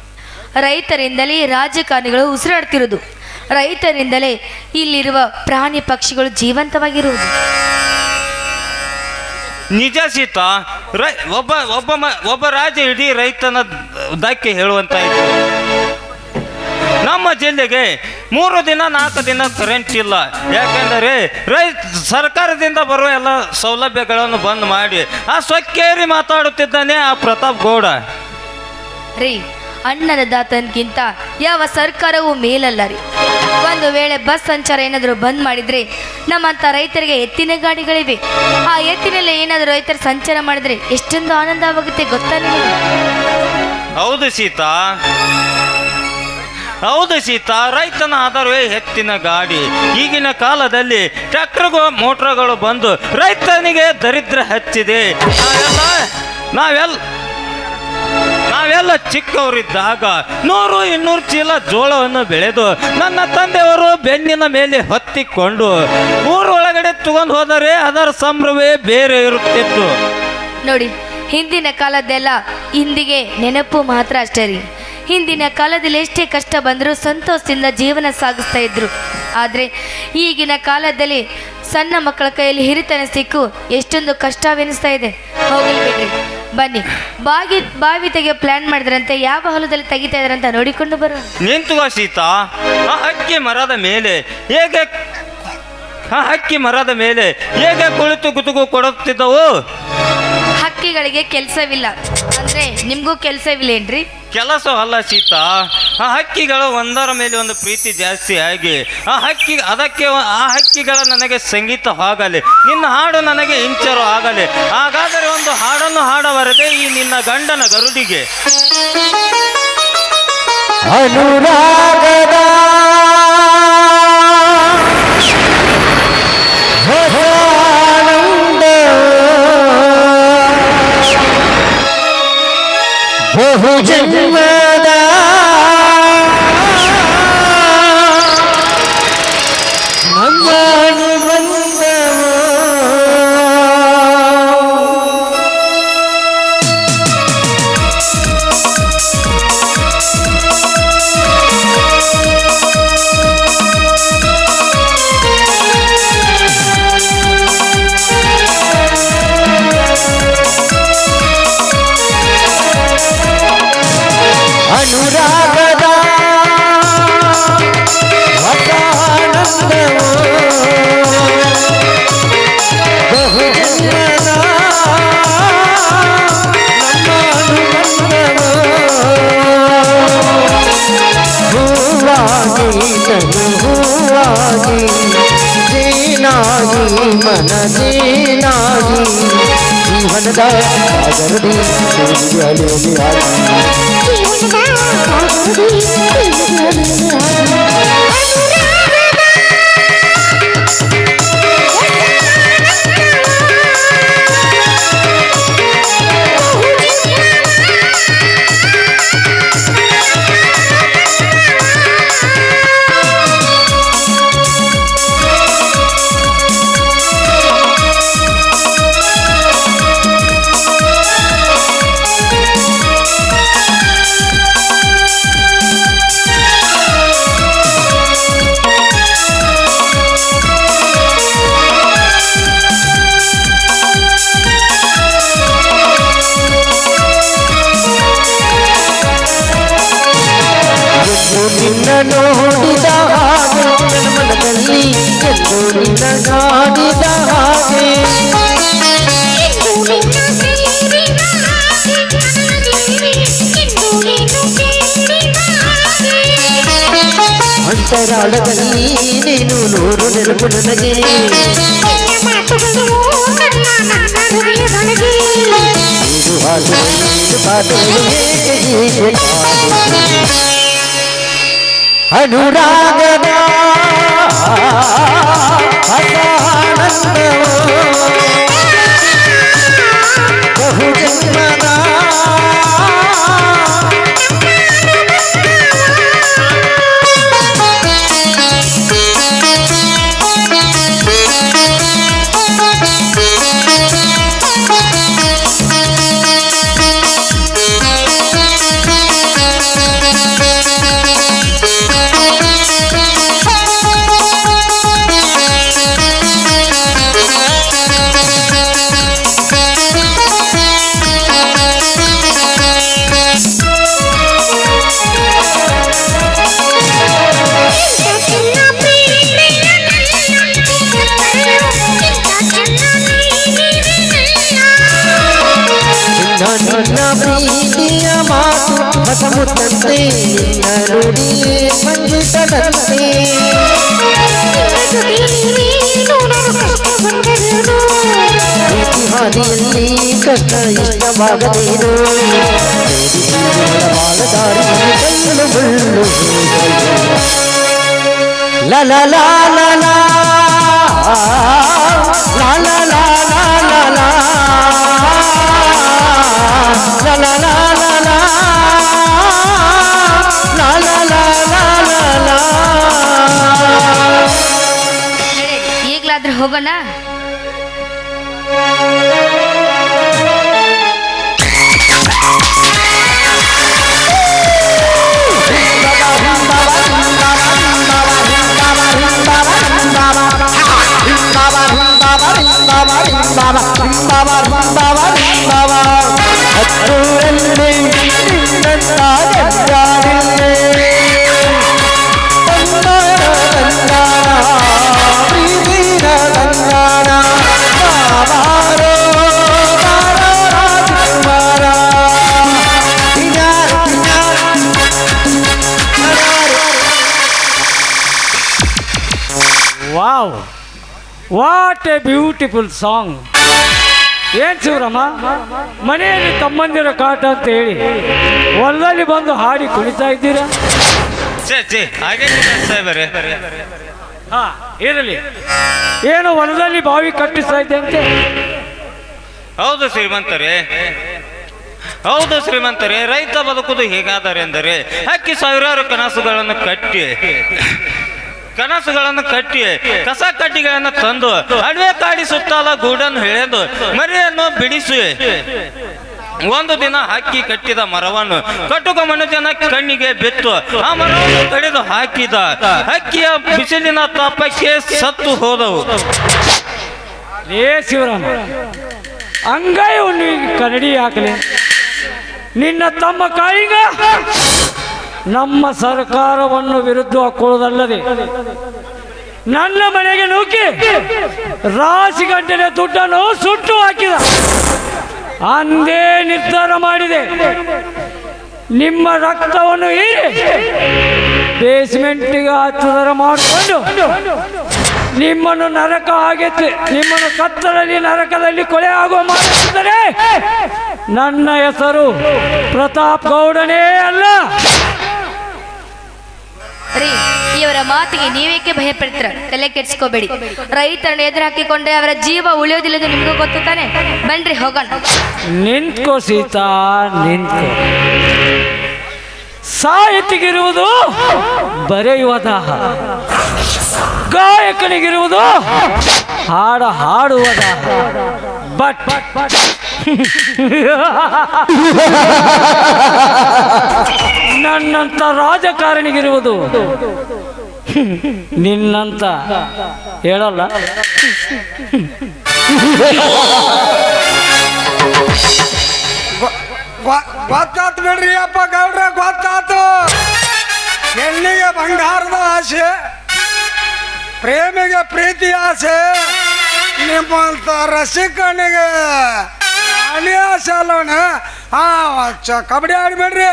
ರೈತರಿಂದಲೇ ರಾಜಕಾರಣಿಗಳು ಉಸಿರಾಡ್ತಿರೋದು. ರೈತರಿಂದಲೇ ಇಲ್ಲಿರುವ ಪ್ರಾಣಿ ಪಕ್ಷಿಗಳು ಜೀವಂತವಾಗಿರುವುದು. ನಿಜ ಸೀತಾ. ಒಬ್ಬ ರಾಜ ಇಡೀ ರೈತನ ದಾಕ್ಕೆ ಹೇಳುವಂತಾಯಿತು. ನಮ್ಮ ಜಿಲ್ಲೆಗೆ 3 ದಿನ 4 ದಿನ ಕರೆಂಟ್ ಇಲ್ಲ. ಯಾಕೆಂದರೆ ಸರ್ಕಾರದಿಂದ ಬರುವ ಎಲ್ಲ ಸೌಲಭ್ಯಗಳನ್ನು ಬಂದ್ ಮಾಡಿ ಆ ಸೊಕ್ಕೇರಿ ಮಾತಾಡುತ್ತಿದ್ದಾನೆ ಆ ಪ್ರತಾಪ್ ಗೌಡ. ರೀ, ಅಣ್ಣನ ದಾತನ್ಗಿಂತ ಯಾವ ಸರ್ಕಾರವೂ ಮೇಲಲ್ಲ ರೀ. ಒಂದು ವೇಳೆ ಬಸ್ ಸಂಚಾರ ಏನಾದರೂ ಬಂದ್ ಮಾಡಿದ್ರೆ ನಮ್ಮಂತ ರೈತರಿಗೆ ಎತ್ತಿನ ಗಾಡಿಗಳಿವೆ. ಆ ಎತ್ತಿನಲ್ಲಿ ಏನಾದರೂ ರೈತರು ಸಂಚಾರ ಮಾಡಿದ್ರೆ ಎಷ್ಟೊಂದು ಆನಂದವಾಗುತ್ತೆ ಗೊತ್ತಾ ನಿಮಗೆ? ಹೌದು ಸೀತಾ, ಹೌದು ಸೀತಾ. ರೈತನ ಆಧಾರವೇ ಎತ್ತಿನ ಗಾಡಿ. ಈಗಿನ ಕಾಲದಲ್ಲಿ ಟ್ರ್ಯಾಕ್ಟರ್ಗಳು ಮೋಟ್ರ್ಗಳು ಬಂದು ರೈತನಿಗೆ ದರಿದ್ರ ಹಚ್ಚಿದೆ. ನಾವೆಲ್ಲ ಚಿಕ್ಕವರಿದ್ದಾಗ 100-200 ಚೀಲ ಜೋಳವನ್ನು ಬೆಳೆದು ನನ್ನ ತಂದೆಯವರು ಬೆನ್ನಿನ ಮೇಲೆ ಹೊತ್ತಿಕೊಂಡು ಊರೊಳಗಡೆ ತಗೊಂಡು ಹೋದರೆ ಅದರ ಸಂಭ್ರಮವೇ ಬೇರೆ ಇರುತ್ತಿತ್ತು. ನೋಡಿ, ಹಿಂದಿನ ಕಾಲದ್ದೆಲ್ಲ ಇಂದಿಗೆ ನೆನಪು ಮಾತ್ರ ಅಷ್ಟೇ ರೀ. ಹಿಂದಿನ ಕಾಲದಲ್ಲಿ ಎಷ್ಟೇ ಕಷ್ಟ ಬಂದರೂ ಸಂತೋಷದಿಂದ ಜೀವನ ಸಾಗಿಸ್ತಾ ಇದ್ರು. ಆದರೆ ಈಗಿನ ಕಾಲದಲ್ಲಿ ಸಣ್ಣ ಮಕ್ಕಳ ಕೈಯಲ್ಲಿ ಹಿರಿತನ ಸಿಕ್ಕು ಎಷ್ಟೊಂದು ಕಷ್ಟವೆನಿಸ್ತಾ ಇದೆ. ಹೋಗಲಿ ಬಿಡ್ರಿ, ಬನ್ನಿ ಬಾವಿ ತೆಗೆಯೋ ಪ್ಲಾನ್ ಮಾಡಿದ್ರಂತೆ. ಯಾವ ಹೊಲದಲ್ಲಿ ತೆಗಿತಾ ಇದ್ರಂತ ನೋಡಿಕೊಂಡು ಬರೋಣ. ನಿಂತುವ ಸೀತಾ. ಆ ಹಕ್ಕಿ ಮರದ ಮೇಲೆ ಹೇಗೆ ಕುಳಿತು ಗುತುಗು ಕೊಡುತ್ತಿದ್ದವು? ಹಕ್ಕಿಗಳಿಗೆ ಕೆಲಸವಿಲ್ಲ ಅಂದ್ರೆ ನಿಮ್ಗೂ ಕೆಲಸವಿಲ್ಲೇನ್ರಿ? ಕೆಲಸ ಅಲ್ಲ ಸೀತಾ. ಆ ಹಕ್ಕಿಗಳು ಒಂದರ ಮೇಲೆ ಒಂದು ಪ್ರೀತಿ ಜಾಸ್ತಿ ಆಗಿ ಆ ಹಕ್ಕಿಗಳ ನನಗೆ ಸಂಗೀತವಾಗಲಿ, ನಿನ್ನ ಹಾಡು ನನಗೆ ಇಂಚರು ಆಗಲಿ. ಹಾಗಾದರೆ ಒಂದು ಹಾಡನ್ನು ಹಾಡಬಾರದೆ ಈ ನಿನ್ನ ಗಂಡನ ಗರುಡಿಗೆ? ಅನುರಾಗದ ಬಹು ಜನ್ಮದ ನಮ್ಮ ಅನುರಾಗದ ವಸಾನಂದವೋ ಬಹುಜನ್ಮದ ನಮ್ಮ ಅನುಬಂಧವೋ ಹೂವಾಗಿ ತನು ಹೂವಾಗಿ ದೀನಾಗಿ ಮನ ದೀನಾಗಿ ಜೀವನದ ಸಾಗರದಿ ತೇಲಿ ಅಲೆಯಲ್ಲಿ ನಿನ್ನ ನೋಡಿದ ಹಾಗೆ ನನ್ನ ಮನದಲ್ಲಿ ಎಂದು ನಿನ್ನ ನಾಡಿದ ಹಾಗೆ ಅಂತರಾಳದಲ್ಲಿ ನೀನು ನೂರು ನೆನಪು ನನಗೆ ಇದು ಹಾಗೆ ಅನುರಾಗದ ಬಹು ಜನ್ಮದ ನನ್ನ ಪ್ರೀತಿಯ ಮಾತು ಹೊಸಮುತ್ತಂತೆ ನಿನ್ನ ನುಡಿಯೇ ಸಂಗೀತದಂತೆ ಪ್ರೀತಿ ಹಾದಿಯಲ್ಲಿ ಕಷ್ಟ ಇಷ್ಟವಾಗದೇನು ಬಾಲದಾರಿಯಲ್ಲಿ ಕಲ್ಲು ಮುಳ್ಳು ಲ ಲ ಲ ಲ ಲ ಲ ಲ ಲ ಲ ಲ La la la la la la la la la la. ಈಗಲಾದ್ರೂ ಹೋಗೋಣ. Wow, what A beautiful song. ಏನ್ ಶಿವರಾಮ, ಮನೆಯಲ್ಲಿ ತಮ್ಮಂದಿರ ಕಾಟ ಅಂತ ಹೇಳಿ ಹೊಲದಲ್ಲಿ ಬಂದು ಹಾಡಿ ಕುಣಿತಾ ಇದ್ದೀರಾ? ಹಾ, ಇರಲಿ. ಏನು ಹೊಲದಲ್ಲಿ ಬಾವಿ ಕಟ್ಟಿಸ್ತಾ ಇದ್ದೆ ಅಂತೆ? ಹೌದು ಶ್ರೀಮಂತರೇ, ಹೌದು ಶ್ರೀಮಂತರೇ. ರೈತ ಬದುಕುವುದು ಹೇಗಾದರೆ ಎಂದರೆ ಹಕ್ಕಿ ಸಾವಿರಾರು ಕನಸುಗಳನ್ನು ಕಟ್ಟಿ ಕಸ ಕಡ್ಡಿಗಳನ್ನು ತಂದು ಅಡವೆ ಕಾಡಿ ಸುತ್ತಲ ಗೂಡನ್ನು ಎಳೆದು ಮರಿಯನ್ನು ಬಿಡಿಸಿ ಒಂದು ದಿನ ಹಕ್ಕಿ ಕಟ್ಟಿದ ಮರವನ್ನು ಕಟುಕ ಮನುಷ್ಯನ ಕಣ್ಣಿಗೆ ಬಿತ್ತು ಆ ಮರವನ್ನು ಕಡಿದು ಹಾಕಿದ. ಹಕ್ಕಿಯ ಬಿಸಿಲಿನ ತಾಪಕ್ಕೆ ಸತ್ತು ಹೋದವು. ಏ ಶಿವರಾಮ, ಅಂಗೈ ಉಣ್ಣಿ ಕನ್ನಡಿ ಹಾಕಲಿ. ನಿನ್ನ ತಮ್ಮ ಕಾಳಿಂಗ ನಮ್ಮ ಸರ್ಕಾರವನ್ನು ವಿರುದ್ಧ ಹಾಕೊಳ್ಳುವುದಲ್ಲದೆ ನನ್ನ ಮನೆಗೆ ನೂಕಿ ರಾಶಿ ಗಂಟೆಯ ದುಡ್ಡನ್ನು ಸುಟ್ಟು ಹಾಕಿದ. ಅಂದೇ ನಿರ್ಧಾರ ಮಾಡಿದೆ, ನಿಮ್ಮ ರಕ್ತವನ್ನು ಹೀರಿ ಬೇಸ್ಮೆಂಟಿಗೆ ಹತ್ತಿರ ಮಾಡಿಕೊಂಡು ನಿಮ್ಮನ್ನು ನರಕ ಆಗೈತೆ, ನಿಮ್ಮನ್ನು ಕತ್ತಲಲ್ಲಿ ನರಕದಲ್ಲಿ ಕೊಲೆ ಆಗುವ ಮಾಡಿದರೆ ನನ್ನ ಹೆಸರು ಪ್ರತಾಪ್ ಗೌಡನೇ ಅಲ್ಲ. ರೀ, ಇವರ ಮಾತಿಗೆ ನೀವೇಕೆ ಭಯ ಪಡ್ತೀರ? ತಲೆ ಕೆಡಿಸ್ಕೋಬೇಡಿ. ರೈತರನ್ನ ಎದುರು ಹಾಕಿಕೊಂಡ್ರೆ ಅವರ ಜೀವ ಉಳಿಯೋದಿಲ್ಲದು ನಿಮಗೂ ಗೊತ್ತು ತಾನೆ. ಬನ್ರಿ ಹೋಗೋಣ. ನಿಂತ್ಕೋ ಸೀತಾ, ನಿಂತ್ಕೋ. ಸಾಹಿತಿಗಿರುವುದು ಬರೆಯುವ ದಾಹ, ಗಾಯಕನಿಗಿರುವುದು ಹಾಡುವ ದಾಹ. ಬಟ್ ನನ್ನಂತ ರಾಜಕಾರಣಿಗಿರುವುದು ನಿನ್ನಂತ ಹೇಳಲ್ಲ. ಗೊತ್ತಾತು ಬಿಡ್ರಿ ಅಪ್ಪ ಗೌಡ್ರ, ಗೊತ್ತಾತು. ಹೆಣ್ಣಿಗೆ ಬಂಗಾರದ ಆಸೆ, ಪ್ರೇಮಿಗೆ ಪ್ರೀತಿ ಆಸೆ, ನಿಮ್ಮಂತ ರಸಿಕನಿಗೆ ಅಣಿ ಆಸೆ ಅಲ್ಲವನ. ಕಬಡ್ಡಿ ಆಡ್ಬೇಡ್ರಿ.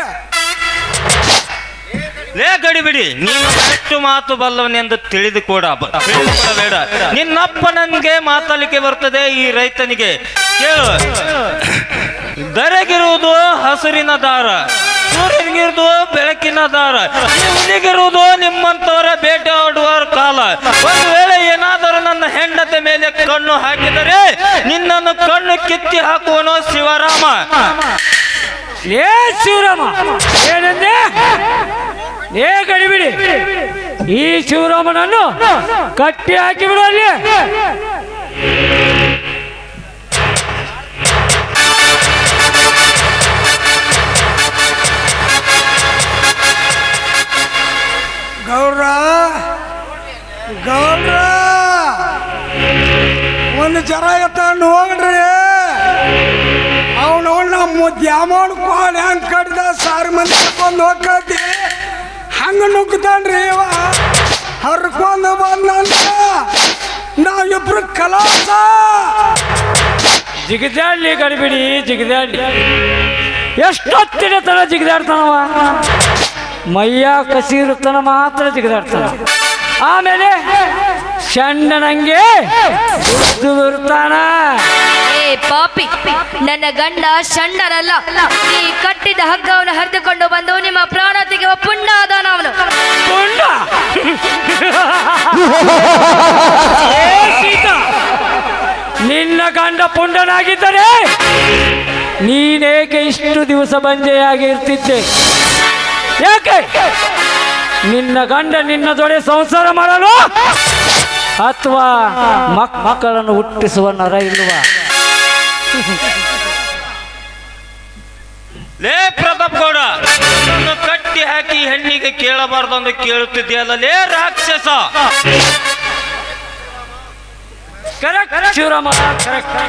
ಲೇ ಗಡಿಬಿಡಿ, ನೀನು ಎಷ್ಟು ಮಾತು ಬಲ್ಲವನೆಂದು ತಿಳಿದುಕೊಡಬೇಡ. ನಿನ್ನಪ್ಪ ನನಗೆ ಮಾತಾಡಲಿಕ್ಕೆ ಬರ್ತದೆ, ಈ ರೈತನಿಗೆ ಕೇಳು. ದರೆಗಿರುವುದು ಹಸುರಿನ ದಾರ, ಸೂರ್ಯನಿಗಿರುವುದು ಬೆಳಕಿನ ದಾರ, ಇವನಿಗಿರುವುದು ನಿಮ್ಮಂತವರ ಬೇಟೆಯಾಡುವ ಕಾಲ. ಒಂದು ವೇಳೆ ಏನಾದರೂ ನನ್ನ ಹೆಂಡತಿ ಮೇಲೆ ಕಣ್ಣು ಹಾಕಿದರೆ ನಿನ್ನನ್ನು ಕಣ್ಣು ಕಿತ್ತಿ ಹಾಕುವನು ಶಿವರಾಮ. ಏ ಶಿವರಾಮ ಏನಂದೆ? ಏ ಗಡಿಬಿಡಿ, ಈ ಶಿವರಾಮನನ್ನು ಕಟ್ಟಿ ಹಾಕಿ ಬಿಡು ಅಲ್ಲಿ. ಗೌಡ್ರ ಒಂದು ಜರ ಎತ್ತ ನೋಡ್ರಿ. ಅವನು ನಮ್ಮ ದ್ಯಾಮೋಡ್ ಕೋಳಿ ಹಂಗೆ ಕಡ್ದ ಸಾರು ಮಂದಿ ಕರ್ಕೊಂಡು ಹೋಗ್ತಿ ಹಂಗ ನುಗ್ತಾನ್ರಿ. ಇವ ಹರ್ಕೊಂಡು ಬಂದಂತ ನಾವಿಬ್ರು ಕಲಾಸ. ಜಿಗಿದಾಡ್ಲಿ ಗಡಿಬಿಡಿ, ಜಿಗಿದಾಡ್ಲಿ. ಎಷ್ಟೊತ್ತಿನ ತನ ಜಿಗಿದಾಡ್ತಾನವ. ಮೈಯ ಕಸಿರುತ್ತನ ಮಾತ್ರ ಜಿಗಿದಾಡ್ತಾನ. ಆಮೇಲೆ ಷಂಡನಂಗೆ ಇರ್ತಾನ. ಏ ಪಾಪಿ, ನನ್ನ ಗಂಡ ಷಂಡನಲ್ಲ. ಈ ಕಟ್ಟಿದ ಹಗ್ಗವನ್ನು ಹರಿದುಕೊಂಡು ಬಂದು ನಿಮ್ಮ ಪ್ರಾಣ ತೆಗೆಯುವ ಪುಣ್ಯ ಅದಾನ ಅವನು. ಪುಂಡ ನಿನ್ನ ಗಂಡ ಪುಂಡನಾಗಿದ್ದರೆ ನೀನೇಕೆ ಇಷ್ಟು ದಿವಸ ಬಂಜೆಯಾಗಿ ಇರ್ತಿದ್ದೆ? ಯಾಕೆ ನಿನ್ನ ಗಂಡ ನಿನ್ನ ಜೊತೆ ಸಂಸಾರ ಮಾಡಲು ಅಥವಾ ಮಕ್ಕಳನ್ನು ಹುಟ್ಟಿಸುವ ನರ ಇಲ್ವಾ? ಲೇ ಪ್ರತಾಪ್ ಗೌಡ, ಕಟ್ಟಿ ಹಾಕಿ ಹೆಣ್ಣಿಗೆ ಕೇಳಬಾರ್ದು ಕೇಳುತ್ತಿದೆಯಲ್ಲ ಲೇ ರಾಕ್ಷಸ. Correct Shivarama, correct.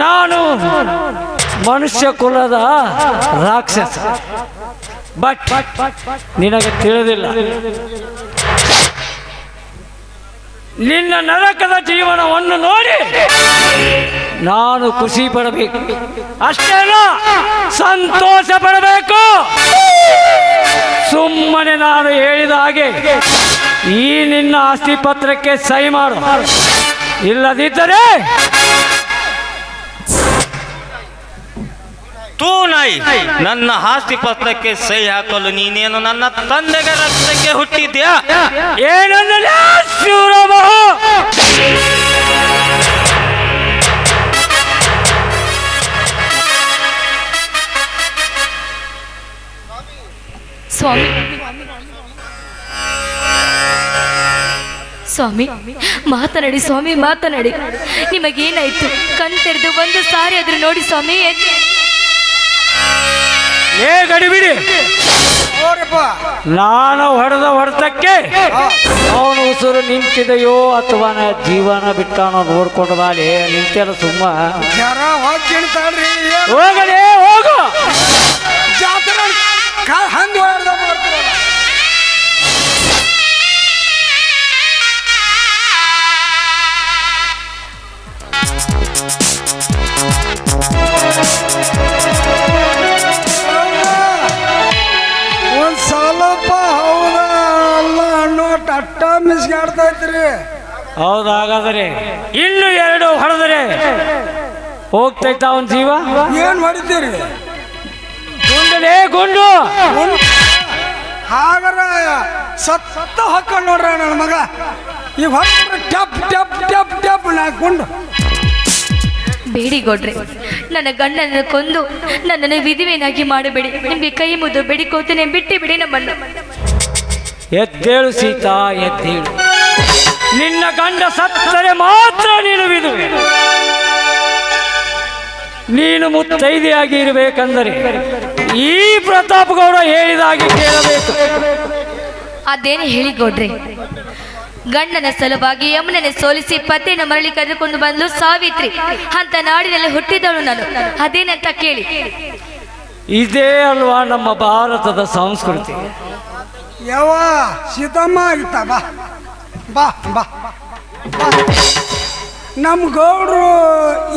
ನಾನು ಮನುಷ್ಯ ಕುಲದ ರಾಕ್ಷಸ. ಬಟ್ ನಿನಗೆ ತಿಳಿದಿಲ್ಲ, ನಿನ್ನ ನರಕದ ಜೀವನವನ್ನು ನೋಡಿ ನಾನು ಖುಷಿ ಪಡಬೇಕು, ಅಷ್ಟೇನೋ ಸಂತೋಷ ಪಡಬೇಕು. ಸುಮ್ಮನೆ ನಾನು ಹೇಳಿದ ಹಾಗೆ ಈ ನಿನ್ನ ಆಸ್ತಿ ಪತ್ರಕ್ಕೆ ಸಹಿ ಮಾಡು. ಇಲ್ಲದಿದ್ದರೆ ತೂ ನಾಯಿ, ನನ್ನ ಆಸ್ತಿ ಪತ್ರಕ್ಕೆ ಸಹಿ ಹಾಕಲು ನೀನೇನು ನನ್ನ ತಂದೆಗೆ ರಕ್ತಕ್ಕೆ ಹುಟ್ಟಿದ್ಯಾ? ಏನಂದ್ರೆ ಶಿವರಾಮ, ಸ್ವಾಮಿ ಸ್ವಾಮಿ ಮಾತನಾಡಿ ಸ್ವಾಮಿ, ಮಾತನಾಡಿ. ನಿಮಗೇನಾಯ್ತು? ಕಣ್ ತೆರೆದು ಒಂದು ಸಾರಿ ಆದ್ರೂ ನೋಡಿ ಸ್ವಾಮಿ. ಏ ಗಡಿಬಿಡಿ, ನಾನು ಹೊಡೆದ ಹೊಡೆತಕ್ಕೆ ಅವನು ಉಸಿರು ನಿಂತಿದೆಯೋ ಅಥವಾ ಜೀವನ ಬಿಟ್ಟಾನೋ ನೋಡ್ಕೊಂಡು ಬಾಲಿ ನಿಂತೆಲ್ಲ ಸುಮ್ಮ ಹೋಗಲೇ ಹೋಗು. ಒಂದ್ ಸ್ವಲ್ಪ ಹೌದಾ ಅಲ್ಲ ಅನ್ನೋ ಟಟ್ಟ ಮಿಸ್ಗಾಡ್ತೈತ್ರಿ. ಹೌದಾಗಾದರೆ ಇನ್ನು 2 ಹೊಡೆದರೆ ಹೋಗ್ತೈತ ಅವನ ಜೀವ. ಏನ್ ಮಾಡಿದ್ದೀರಿ? ಗುಂಡಲೇ ಗುಂಡು. ಹಾಗಾರ ಸತ್ತ ಹಾಕೊಂಡು ನೋಡ್ರ ನನ್ನ ಮಗ. ಈಗ ಹೊರ ಟಪ್ ಟಪ್ ಟಪ್ ಟಪ್ ನಾಕೊಂಡು ಬೇಡಿ ಗೌಡ್ರೆ, ನನ್ನ ಗಂಡನನ್ನು ಕೊಂದು ನನ್ನನ್ನು ವಿಧಿವೇನಾಗಿ ಮಾಡಬೇಡಿ. ನಿಮಗೆ ಕೈ ಮುದ್ದು ಬೇಡಿಕೋತೇನೆ, ಬಿಟ್ಟು ಬಿಡಿ ನಮ್ಮನ್ನು. ಎದ್ದೇಳು ಸೀತಾ, ಎದ್ದೇಳು. ನಿನ್ನ ಗಂಡ ಸತ್ತರೆ ಮಾತ್ರ ನೀನು ವಿಧವೆ. ನೀನು ಮುತ್ತೈದೆಯಾಗಿ ಇರಬೇಕಂದರೆ ಈ ಪ್ರತಾಪ್ ಗೌಡ ಹೇಳಿದಾಗೆ ಕೇಳಬೇಕು. ಅದೇನು ಹೇಳಿ ಗೌಡ್ರೆ? ಗಂಡನ ಸಲುವಾಗಿ ಯಮುನನೆ ಸೋಲಿಸಿ ಪತಿಯನ್ನು ಮರಳಿ ಕರೆದುಕೊಂಡು ಬಂದು ಸಾವಿತ್ರಿ ಅಂತ ನಾಡಿನಲ್ಲಿ ಹುಟ್ಟಿದವಳು ನಾನು. ಅದೇನಂತ ಕೇಳಿ. ಇದೇ ಅಲ್ವಾ ನಮ್ಮ ಭಾರತದ ಸಂಸ್ಕೃತಿ. ಯಾವ ಸೀತಮ್ಮ ಆಗಿತ್ತ ಬಾ ಬಾ ಬಾ ಬಾ. ನಮ್ಮ ಗೌಡ್ರು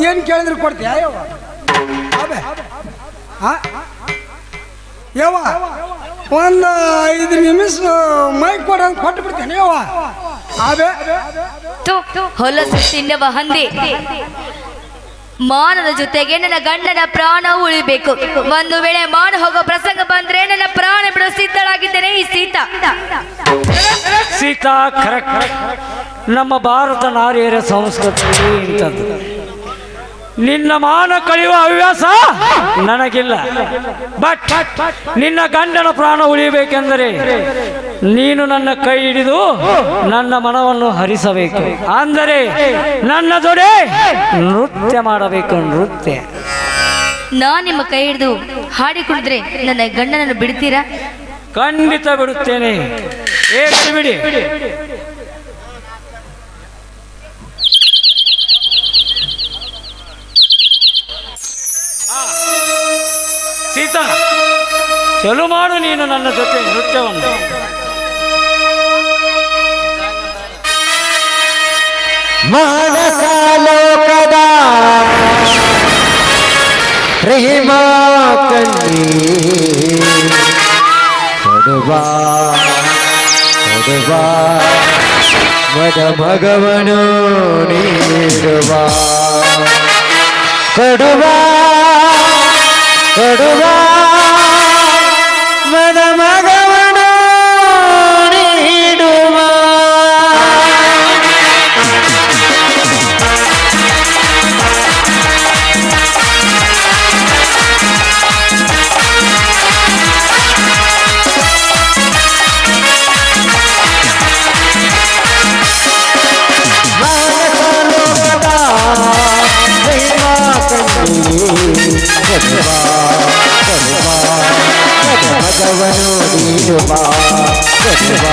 ಏನು ಕೇಳಿದ್ರು ಕೊಡ್ತೀಯ ಯಾವ ಅಬೇ? ಯಾವ ಒಂದು 5 ನಿಮಿಷ ಮೈಕ್ ಕೊಟ್ಟು ಬಿಡ್ತೇನೆ ಯಾವ ಅಬೇ? ಹೊಲಸು ತಿನ್ನವ ಹಂದಿ. ಮಾನದ ಜೊತೆಗೆ ನನ್ನ ಗಂಡನ ಪ್ರಾಣ ಉಳಿಬೇಕು. ಒಂದು ವೇಳೆ ಮಾನ ಹೋಗೋ ಪ್ರಸಂಗ ಬಂದ್ರೆ ನನ್ನ ಪ್ರಾಣ ಬಿಡೋ ಸಿದ್ಧಳಾಗಿದ್ದೇನೆ ಈ ಸೀತಾ. ಸೀತಾ ಕರೆಕ್ಟ್. ನಮ್ಮ ಭಾರತ ನಾರಿಯರ ಸಂಸ್ಕೃತಿ ಇಂಥದ್ದು. ನಿನ್ನ ಮಾನ ಕಳೆಯುವ ಹವ್ಯಾಸ ನನಗಿಲ್ಲ. ಬಟ್ ನಿನ್ನ ಗಂಡನ ಪ್ರಾಣ ಉಳಿಯಬೇಕೆಂದರೆ ನೀನು ನನ್ನ ಕೈ ಹಿಡಿದು ನನ್ನ ಮನವನ್ನು ಹರಿಸಬೇಕು. ಅಂದರೆ ನನ್ನ ಜೊತೆ ನೃತ್ಯ ಮಾಡಬೇಕು. ನೃತ್ಯ. ನಿಮ್ಮ ಕೈ ಹಿಡಿದು ಹಾಡಿಕೊಂಡಿದ್ರೆ ನನ್ನ ಗಂಡನನ್ನು ಬಿಡ್ತೀರಾ? ಖಂಡಿತ ಬಿಡುತ್ತೇನೆ. ಏಕೆ ಬಿಡಿ. ಸೀತಾ, ಚಲು ಮಾಡು ನೀನು ನನ್ನ ಜೊತೆ ನೃತ್ಯವನ್ನು. ಮಾನಸ ಲೋಕದ ಪ್ರೇಮ ಕಣ್ಣಿ ಕೊಡುವ ಕೊಡುವ ಮದ ಮಗವನು ನೀಡುವ ಕೊಡುವ ಕೊಡುವ ಮದ ಮಗವನು ನೀಡುವ. ಮದವನು ನೀಡುವ ಕೊಡುವ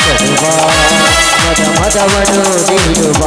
ಕೊಡುವ ಮದವನು ನೀಡುವ.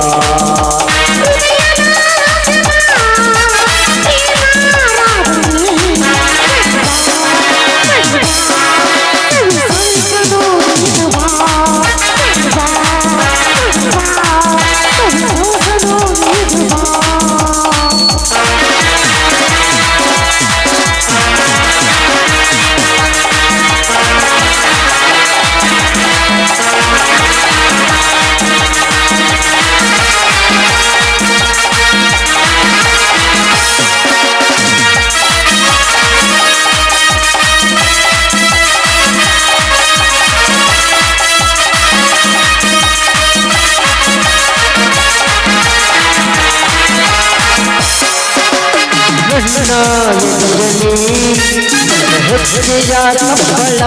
ಹೆಚ್ಚಿಯ ತಪ್ಪಳ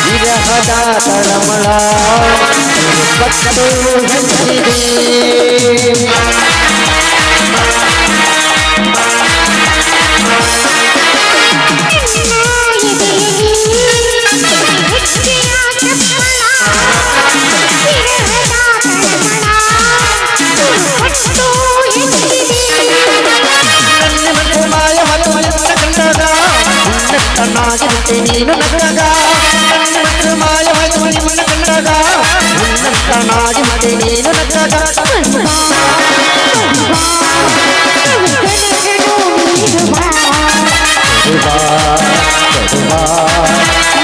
ವಿರಹದ ತಳಮಳ ಕಟ್ಟು ಹಂಚಿದೆ. ನೀನು ನಗರಗ ನನ್ನ ಮಾಯವಾಗಿ ನಿನ್ನ ಕಂಡಾಗ ಉನ್ನತನಾಗಿ ಮದೆ ನೀನು ನಗರಗ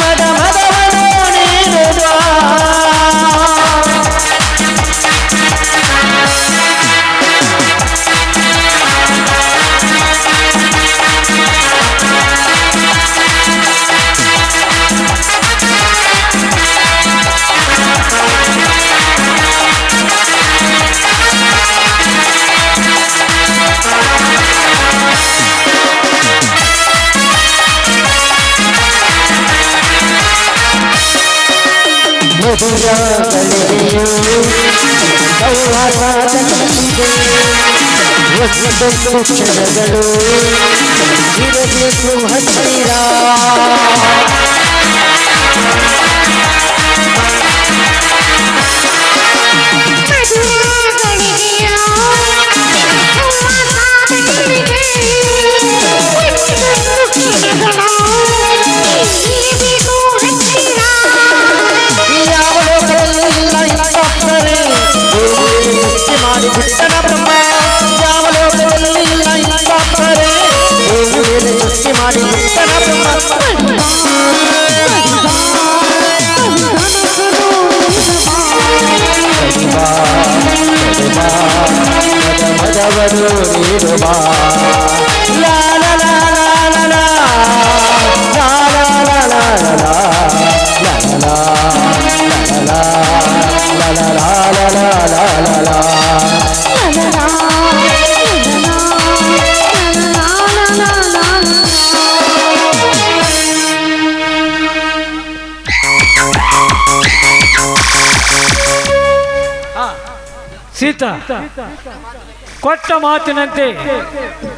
ಮದ ಮದವನು ನೀಡುವ ಮಧುರ ಗಳಿಗೆಯು ಸೌಹಾರ್ದ ತುಂಬಿದೆ. ಒಂದೊಂದು ಕ್ಷಣಗಳು ಇರಬೇಕು ಹತ್ತಿರ. ಯಾವ ಲೋಕದಲ್ಲೂ ಇಲ್ಲ ಇಂಥಪ್ಪರೇ ಸೃಷ್ಟಿ ಮಾಡಿ ಬಿಟ್ಟನ ಬ್ರಹ್ಮ. ಯಾವ ಲೋಕದಲ್ಲೂ ಇಲ್ಲ ಇಂಥಪ್ಪರೇ ಸೃಷ್ಟಿ ಮಾಡಿ ಬಿಟ್ಟನ ಬ್ರಹ್ಮ. ಮದವರು ನೀರು ಬಾ. ಲಾ ಲಾ ಲಾ ಲಾ ಲಾ ಲಾ ಲಾ ಲಾ ಲಾ ಲಾ ಲಾ ಲಾ ಲಾ ಲಾ ಲಾ. ಸೀತಾ, ಕೊಟ್ಟ ಮಾತಿನಂತೆ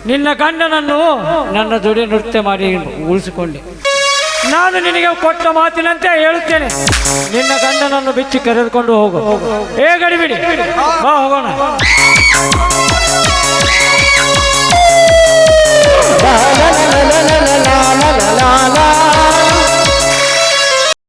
ನಿನ್ನ ಗಂಡನನ್ನು ನನ್ನ ಜೋಡಿ ನೃತ್ಯ ಮಾಡಿ ಉಳಿಸಿಕೊಂಡೆ. ನಾನು ನಿನಗೆ ಕೊಟ್ಟ ಮಾತಿನಂತೆ ಹೇಳುತ್ತೇನೆ, ನಿನ್ನ ಗಂಡನನ್ನು ಬಿಚ್ಚಿ ಕರೆದುಕೊಂಡು ಹೋಗು. ಗಡಿಬಿಡಿ ಬಾ, ಹೋಗೋಣ. La la la la la la la la la la la.